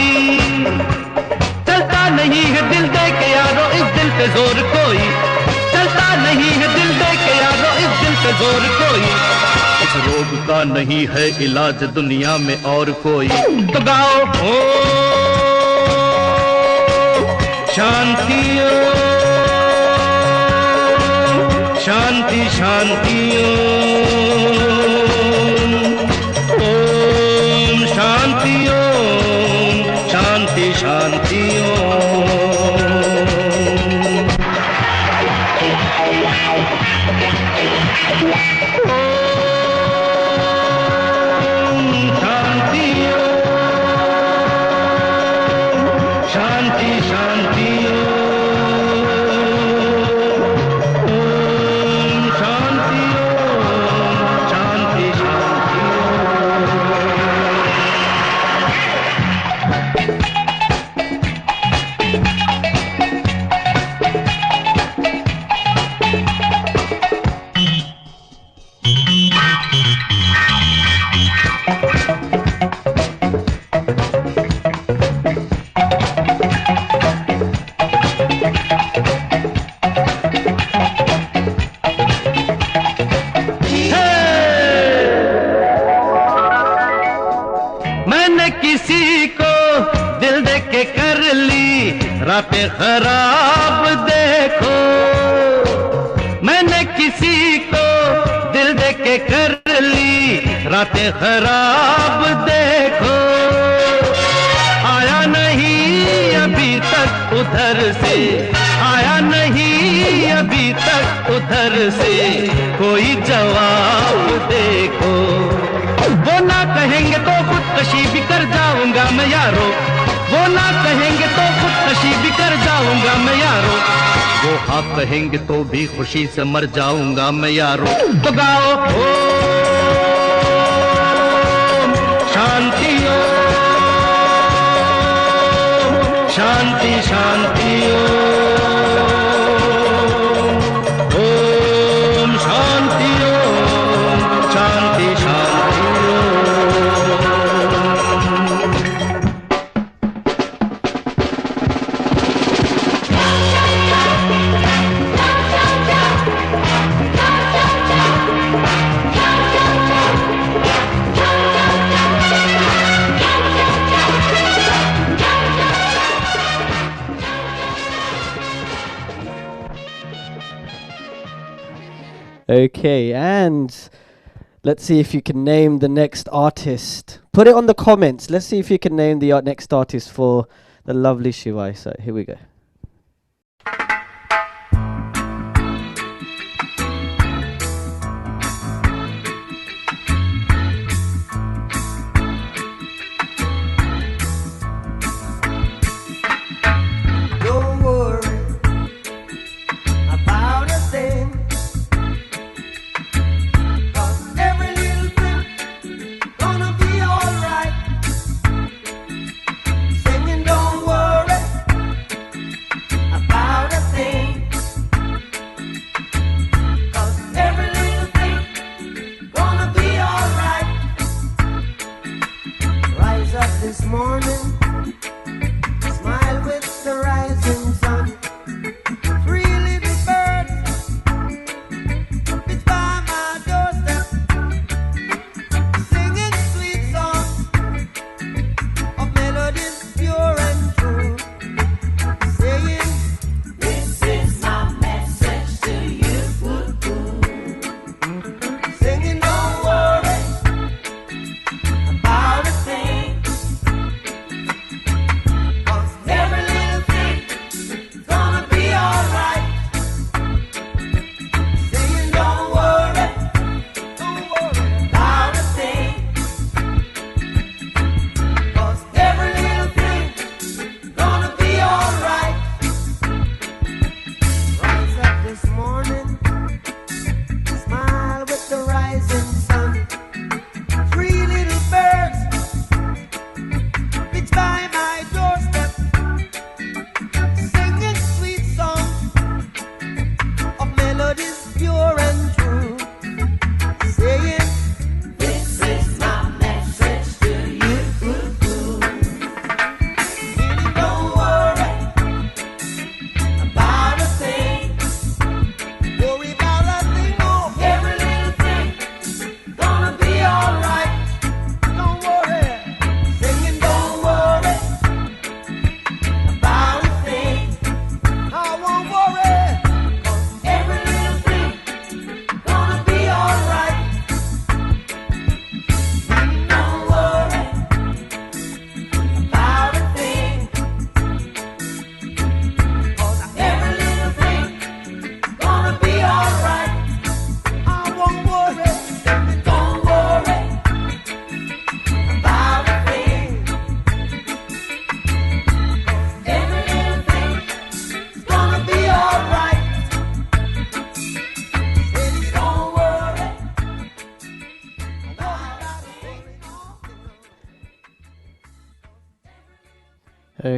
चलता नहीं है दिल दे के यारो इस दिल पे जोर कोई, चलता नहीं है दिल दे के यारो इस दिल पे जोर कोई। इस रोग का नहीं है इलाज दुनिया में और कोई। तो गाओ ओ शांति शांति शांति ओम शांति ओम शांति शांति शांति शांति ओम शांति शांति शांति। मैंने किसी को दिल दे के कर ली रातें खराब देखो, मैंने किसी को दिल दे के कर ली रातें खराब देखो। आया नहीं अभी तक उधर से, आया नहीं अभी तक उधर से कोई जवाब देखो। वो ना कहेंगे तो खुदकशी भी कर जाऊंगा मैं यारो, वो ना कहेंगे तो खुदकशी भी कर जाऊंगा मैं यारो, वो हाँ कहेंगे तो भी खुशी से मर जाऊंगा मैं यारो। तो गाओ ओम शांति ओम शांति शांति ओम शांति ओम शांति शांति। Okay, and let's see if you can name the next artist. Put it on the comments. Let's see if you can name the next artist for the lovely Shivai. So here we go. Don't worry about a thing, 'cause every little thing gonna be alright. Singing, don't worry about a thing, 'cause every little thing gonna be alright. Rise up this morning, smile with the rising sun. Three little birds pitch by my doorstep, singing sweet songs.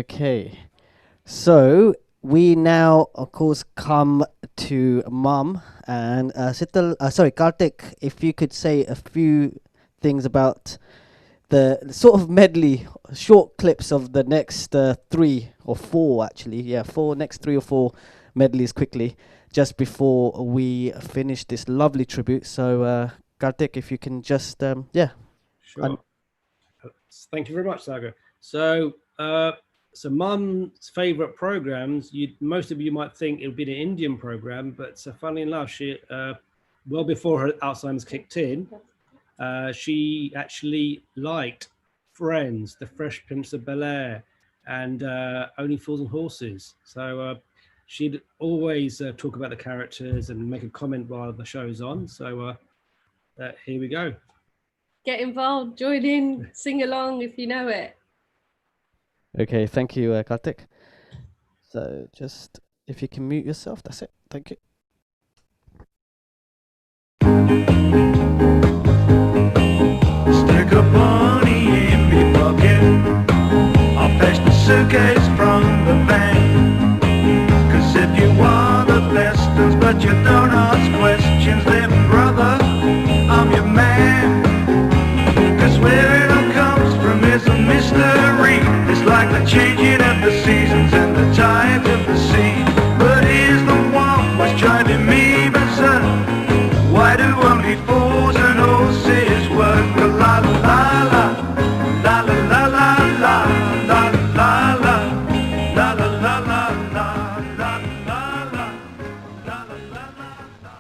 Okay. So we now, of course, come to Mum and Kartik. If you could say a few things about the sort of medley, short clips of the next 3 or 4, actually, next 3 or 4 medleys quickly, just before we finish this lovely tribute. So, Kartik, if you can just, Sure. Thank you very much, Saga. So, Mum's favourite programs, most of you might think it would be the Indian program, but funnily enough, she, well before her Alzheimer's kicked in, she actually liked Friends, The Fresh Prince of Bel-Air, and Only Fools and Horses. So she'd always talk about the characters and make a comment while the show's on. So here we go. Get involved, join in, sing along if you know it. Okay, thank you, Kartik. So just, if you can mute yourself, that's it. Thank you. Stick a bunny in me pocket. I'll fetch the suitcase from the van. Cause if you want the lessons but you don't ask questions, then brother, I'm your man. Cause where it all comes from is a mystery. It's like the changing of the seasons and the tides of the sea. But here's the one what's driving me berserk. Why do only fools and horses work? La la la la, la la la la la, la la la, la la la la, la la la, la la la la.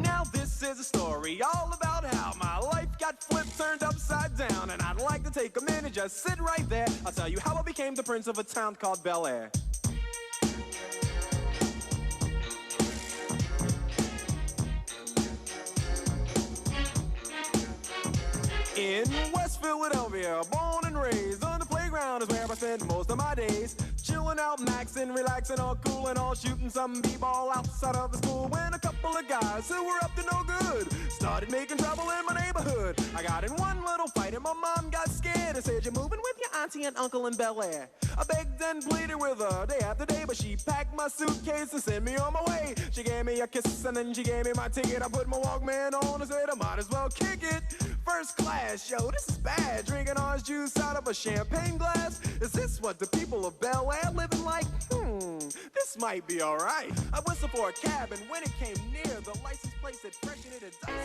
Now this is a story all about how my life got flipped, turned upside down, and I'd like to take a minute, just sit right there. I'll tell you how I became the prince of a town called Bel Air. In West Philadelphia, born and raised, on the playground is where I spend most of my days. Chilling out, maxing, relaxing, all cool and all, shooting some b-ball outside of the school. When a couple of guys who were up to no good started making trouble in my neighborhood. I got in one little fight and my mom got scared and said, "You're moving with your auntie and uncle in Bel Air." I begged and pleaded with her day after day, but she packed my suitcase and sent me on my way. She gave me a kiss and then she gave me my ticket. I put my Walkman on and said I might as well kick it. First class, yo, this is bad. Drinking orange juice out of a champagne glass. Is this what the people of Bel Air living like? This might be alright. I whistled for a cab and when it came near, the license plate said freshen it a dice.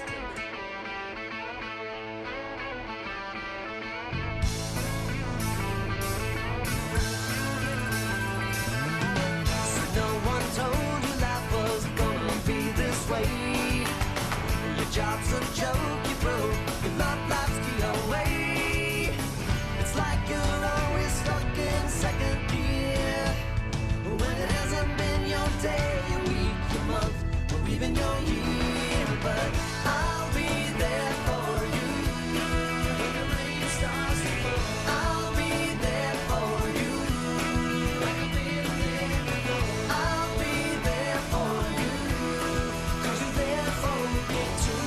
No one told you life was gonna be this way. Your job's a joke, you broke. Your love life's the away. It's like you're always stuck in second gear. When it hasn't been your day, your week, your month, or even your year. But I'll be there for you. When the rain starts to fall, I'll be there for you. Like I've been there before. I'll be there for you. 'Cause you're there for me too.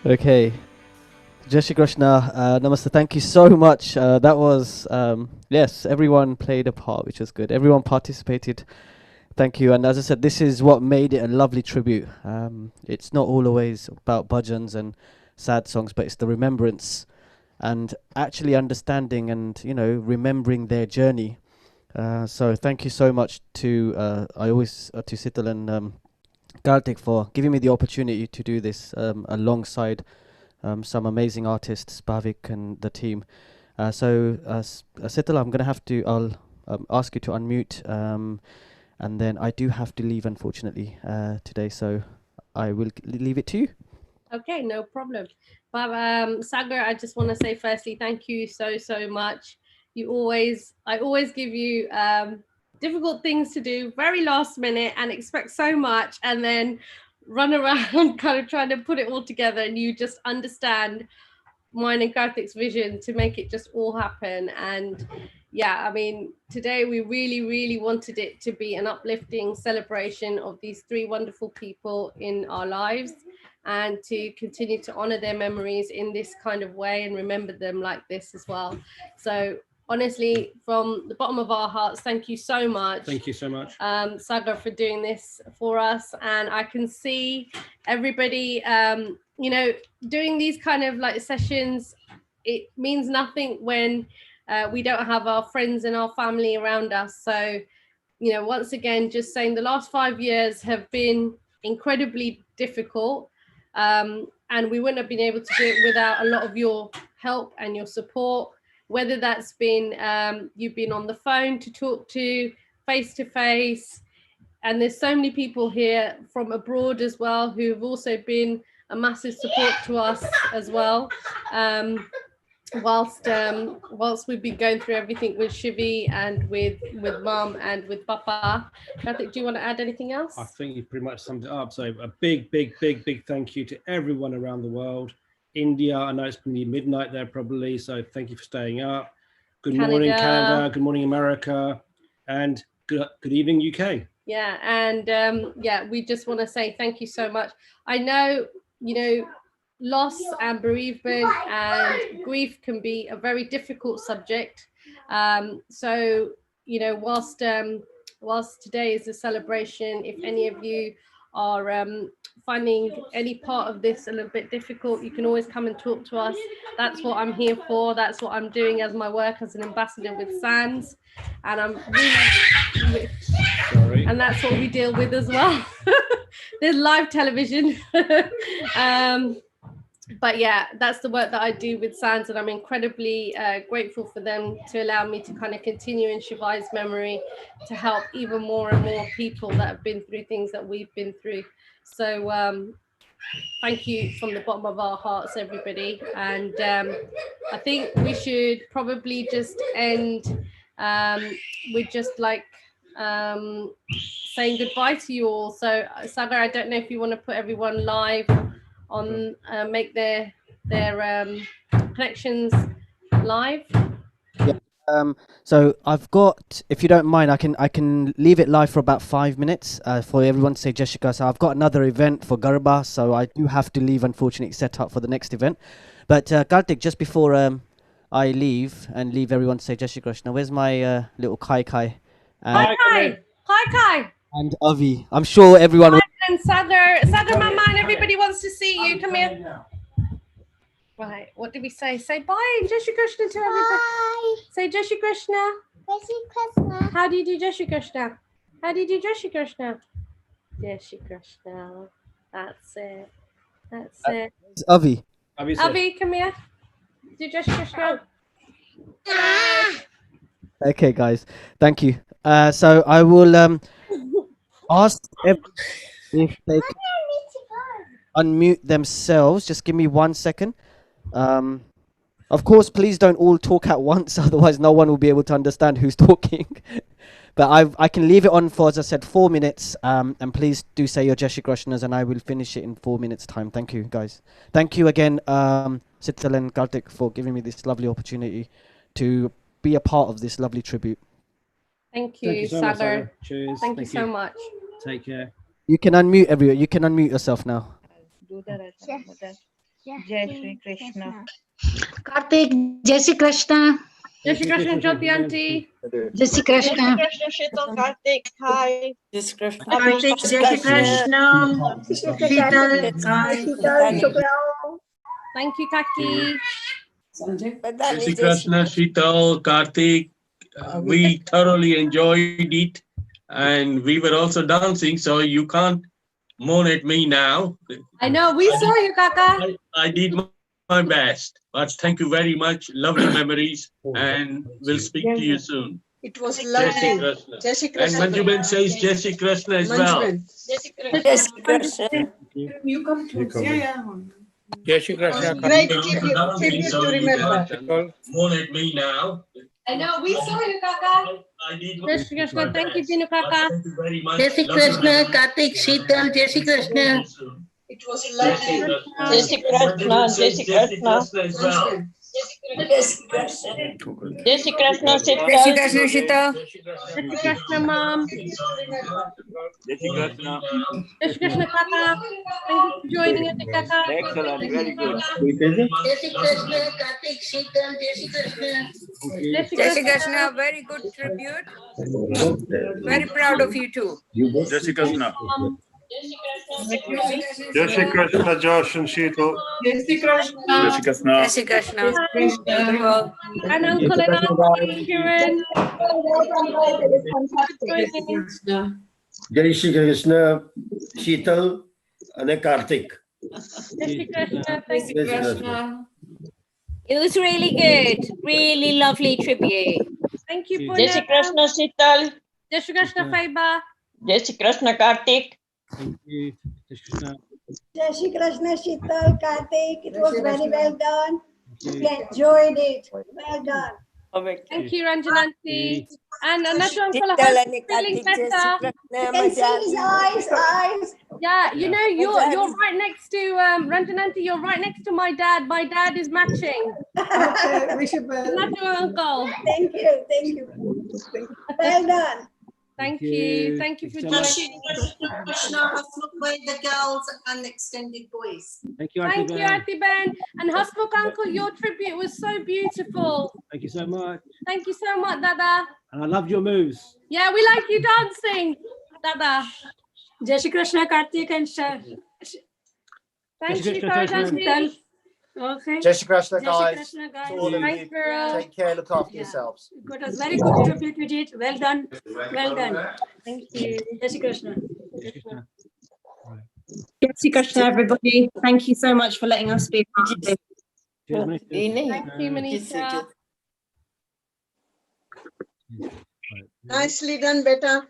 Okay. Jai Shri Krishna, Namaste. Thank you so much. That was, yes, everyone played a part, which was good. Everyone participated. Thank you. And as I said, this is what made it a lovely tribute. It's not always about bhajans and sad songs, but it's the remembrance and actually understanding and, remembering their journey. So thank you so much to, to Sital and Kartik for giving me the opportunity to do this alongside some amazing artists, Bhavik and the team. Sital, I'm going to I'll ask you to unmute, and then I do have to leave, unfortunately, today, so I will leave it to you. Okay, no problem. But Sagar, I just want to say firstly, thank you so much. I always give you difficult things to do, very last minute, and expect so much, and then run around kind of trying to put it all together, and you just understand mine and Karthik's vision to make it just all happen. And yeah, I mean, today we really wanted it to be an uplifting celebration of these three wonderful people in our lives, and to continue to honor their memories in this kind of way and remember them like this as well. So honestly, from the bottom of our hearts, thank you so much. Thank you so much, Sagar, for doing this for us. And I can see everybody, doing these kind of like sessions. It means nothing when we don't have our friends and our family around us. So, once again, just saying the last 5 years have been incredibly difficult. And we wouldn't have been able to do it without a lot of your help and your support, whether that's been you've been on the phone to talk to, face to face. And there's so many people here from abroad as well who've also been a massive support to us as well. Whilst we've been going through everything with Shivi and with Mum and with Papa. Karthik, do you want to add anything else? I think you pretty much summed it up. So a big thank you to everyone around the world. India, I know it's probably midnight there probably, so thank you for staying up. Good morning, Canada. Good morning, America. And good evening, UK. Yeah, and we just want to say thank you so much. I know, loss and bereavement and grief can be a very difficult subject. So, whilst today is a celebration, if any of you are finding any part of this a little bit difficult, you can always come and talk to us. That's what I'm here for. That's what I'm doing as my work as an ambassador with SANS. And I'm really... Sorry. And that's what we deal with as well. There's live television. But yeah, that's the work that I do with SANS, and I'm incredibly grateful for them to allow me to kind of continue in Shivai's memory to help even more and more people that have been through things that we've been through. So thank you from the bottom of our hearts, everybody. And I think we should probably just end with just like saying goodbye to you all. So Sagar, I don't know if you want to put everyone live on, make their connections live. So I've got, if you don't mind, I can leave it live for about 5 minutes for everyone to say Jai Shri Krishna. So I've got another event for Garba, so I do have to leave, unfortunately, set up for the next event. But Kartik, just before I leave everyone to say Jai Shri Krishna, where's my little Kai? Hi. And Avi. I'm sure everyone will. And Sagar Mama, and everybody wants to see you. Come here. Right, what did we say? Say bye, Jai Shri Krishna to everybody. Bye. Say Jai Shri Krishna. Jai Shri Krishna. How do you do Jai Shri Krishna? How do you do Jai Shri Krishna? Jai Shri Krishna. That's it. It's Avi. Avi, come here. Do Jai Shri Krishna. Okay, guys. Thank you. So I will ask if they can unmute themselves. Just give me 1 second. Of course, please don't all talk at once, otherwise no one will be able to understand who's talking. But I can leave it on for, as I said, 4 minutes. And please do say your Jai Shri Krishnas, and I will finish it in 4 minutes' time. Thank you, guys. Thank you again, Sital and Kartik, for giving me this lovely opportunity to be a part of this lovely tribute. Thank you, so much, Sagar. Sagar. Cheers. Thank you so much. Take care. You can unmute everyone. You can unmute yourself now. Jai Shri Krishna. Kartik, Jai Shri Krishna. Jai Shri Krishna, Jyoti auntie. Jai Shri Krishna. Shital Kartik, hi. Jai Shri Krishna. Kartik, Jai Shri Krishna. Sheetal, hi. Thank you, Kaki. Jai Shri Krishna, Shital, Kartik. We thoroughly enjoyed it, and we were also dancing, so you can't moan at me now. I know, we saw you, Kaka. I did my best, but thank you very much. Lovely memories, and we'll speak to you soon. It was Jai Shri lovely. Krishna. Jai Shri And Krishna. Manjuben says Jai Shri Krishna as well. Jai Shri Krishna. You come to yeah. Jai Shri Krishna. Great tribute to remember. Moan at me now. I know, we saw you, Kaka. Jai Shri Krishna, thank you, Dinu Kaka. Jai Shri Krishna, Kartik, Sheetal, Jai Shri Krishna. It was lovely. Jai Shri Krishna. Jai Shri Krishna. Jai Shri Krishna. Jai Shri Krishna, Shital. Jai Shri Krishna, Sheetal. Jai Shri Krishna, Mom. Jai Shri Krishna. Jai Shri Krishna, Kaka. Thank you for joining us, Kaka. Excellent, very good. Jai Shri Krishna, Kartik, Sheetal, Jai Shri Krishna. Jai Shri Krishna, very good tribute. Very proud of you too. Jai Shri Krishna. Jai Shri Krishna, Josh and Sheetal. Jai Shri Krishna. Jai Shri Krishna. Jai Shri Krishna. And Uncle and Auntie Kiran. Jai Shri Krishna, Sheetal and Kartik. Jai Shri Krishna, thank you. It was really good. Really lovely tribute. Thank you, Jai Shri Krishna, Shital. Jai Shri Krishna, Faiba. Jai Shri Krishna, Kartik. Thank you. Jai Shri Krishna. Jai Shri Krishna, Sheetal, Kartik. It was very well done. We enjoyed it. Well done. Thank you, Ranjananti. And another uncle, I Sheetal hope and you're feeling Kartik, better. Jai Shri Krishna, You can see his eyes. Yeah, you know, you're right next to Ranjananti, you're right next to my dad. My dad is matching. Okay, we should. Not your uncle. Thank you. Well done. Thank you. Thank you for joining. Krishna, Hasmukh by the girls and extended boys. Thank you, Thank Auntie you, Ben. Auntie Ben. And Hasmukh uncle, your tribute was so beautiful. Thank you so much. Thank you so much, Dada. And I loved your moves. Yeah, we like you dancing, Dada. Jai Shri Krishna, Kartik and Shah. Thank Jai Shri you, Krishna, Sarojati. Okay. Jai Shri Krishna, Jai Shri guys. Krishna, To guys. all of Thanks, you. girl. Take care, look after yourselves. It was very good tribute you did. Well done. Well done. Thank you. Jai Shri Krishna. Jai Shri Krishna, everybody. Thank you so much for letting us be part of this. Thank you, Manisha. Nicely done, beta.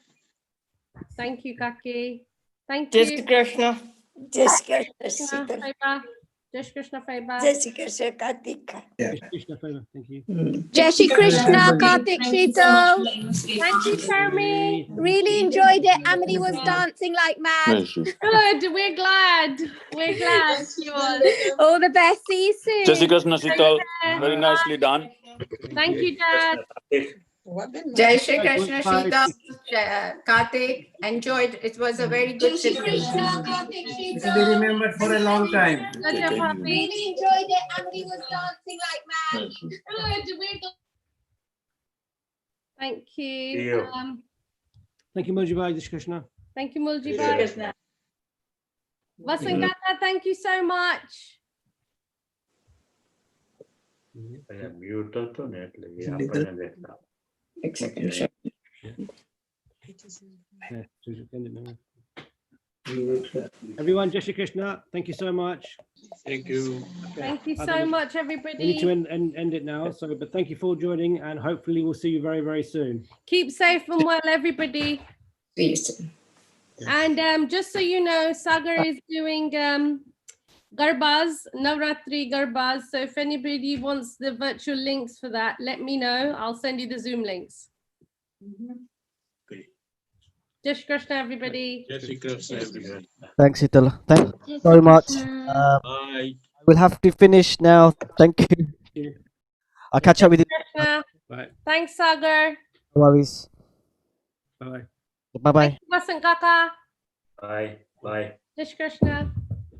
Thank you, Kaki. Thank Jai you. Shri Krishna. Jai Shri Krishna, Krishna, Sheetal. Faiba. Jai Shri Krishna, Faiba. Jai Shri Krishna, Kartik. Jai Shri Krishna, Faiba. Thank you. Jai Shri Krishna, Kartik, Sheetal. Thank you, Charmy. Really enjoyed it. Amity was dancing like mad. Good. We're glad. We're glad. All the best. See you soon. Jai Shri Krishna, Sheetal. Very nicely done. Thank you, Dad. Jai Shri Krishna, Sheetal, Kartik. Enjoyed. It was a very good tribute. It will be remembered for a long time. Really enjoyed it. Amity was dancing like mad. Good. We're glad. Thank See you. you. Thank you, Mojibai. Jai Shri Krishna. Thank you, Mulji Bhai. Vasangata, thank you so much. Everyone, Jai Shri Krishna. Thank you so much. Thank you. Thank you so much, everybody. We need to end it now. So, but thank you for joining, and hopefully we'll see you very, very soon. Keep safe and well, everybody. See you soon. And just so you know, Sagar is doing Garbas, Navratri Garbas. So if anybody wants the virtual links for that, let me know. I'll send you the Zoom links. Jai Shri Krishna, everybody. Jai Shri Krishna, everyone. Thanks, Sheetal. Thank you so much. Bye. We'll have to finish now. Thank you. I'll catch up with you. Krishna. Bye. Thanks, Sagar. No worries. Bye. Bye-bye. Thank you, Vasant Kaka. Bye. Bye. Jai Shri Krishna.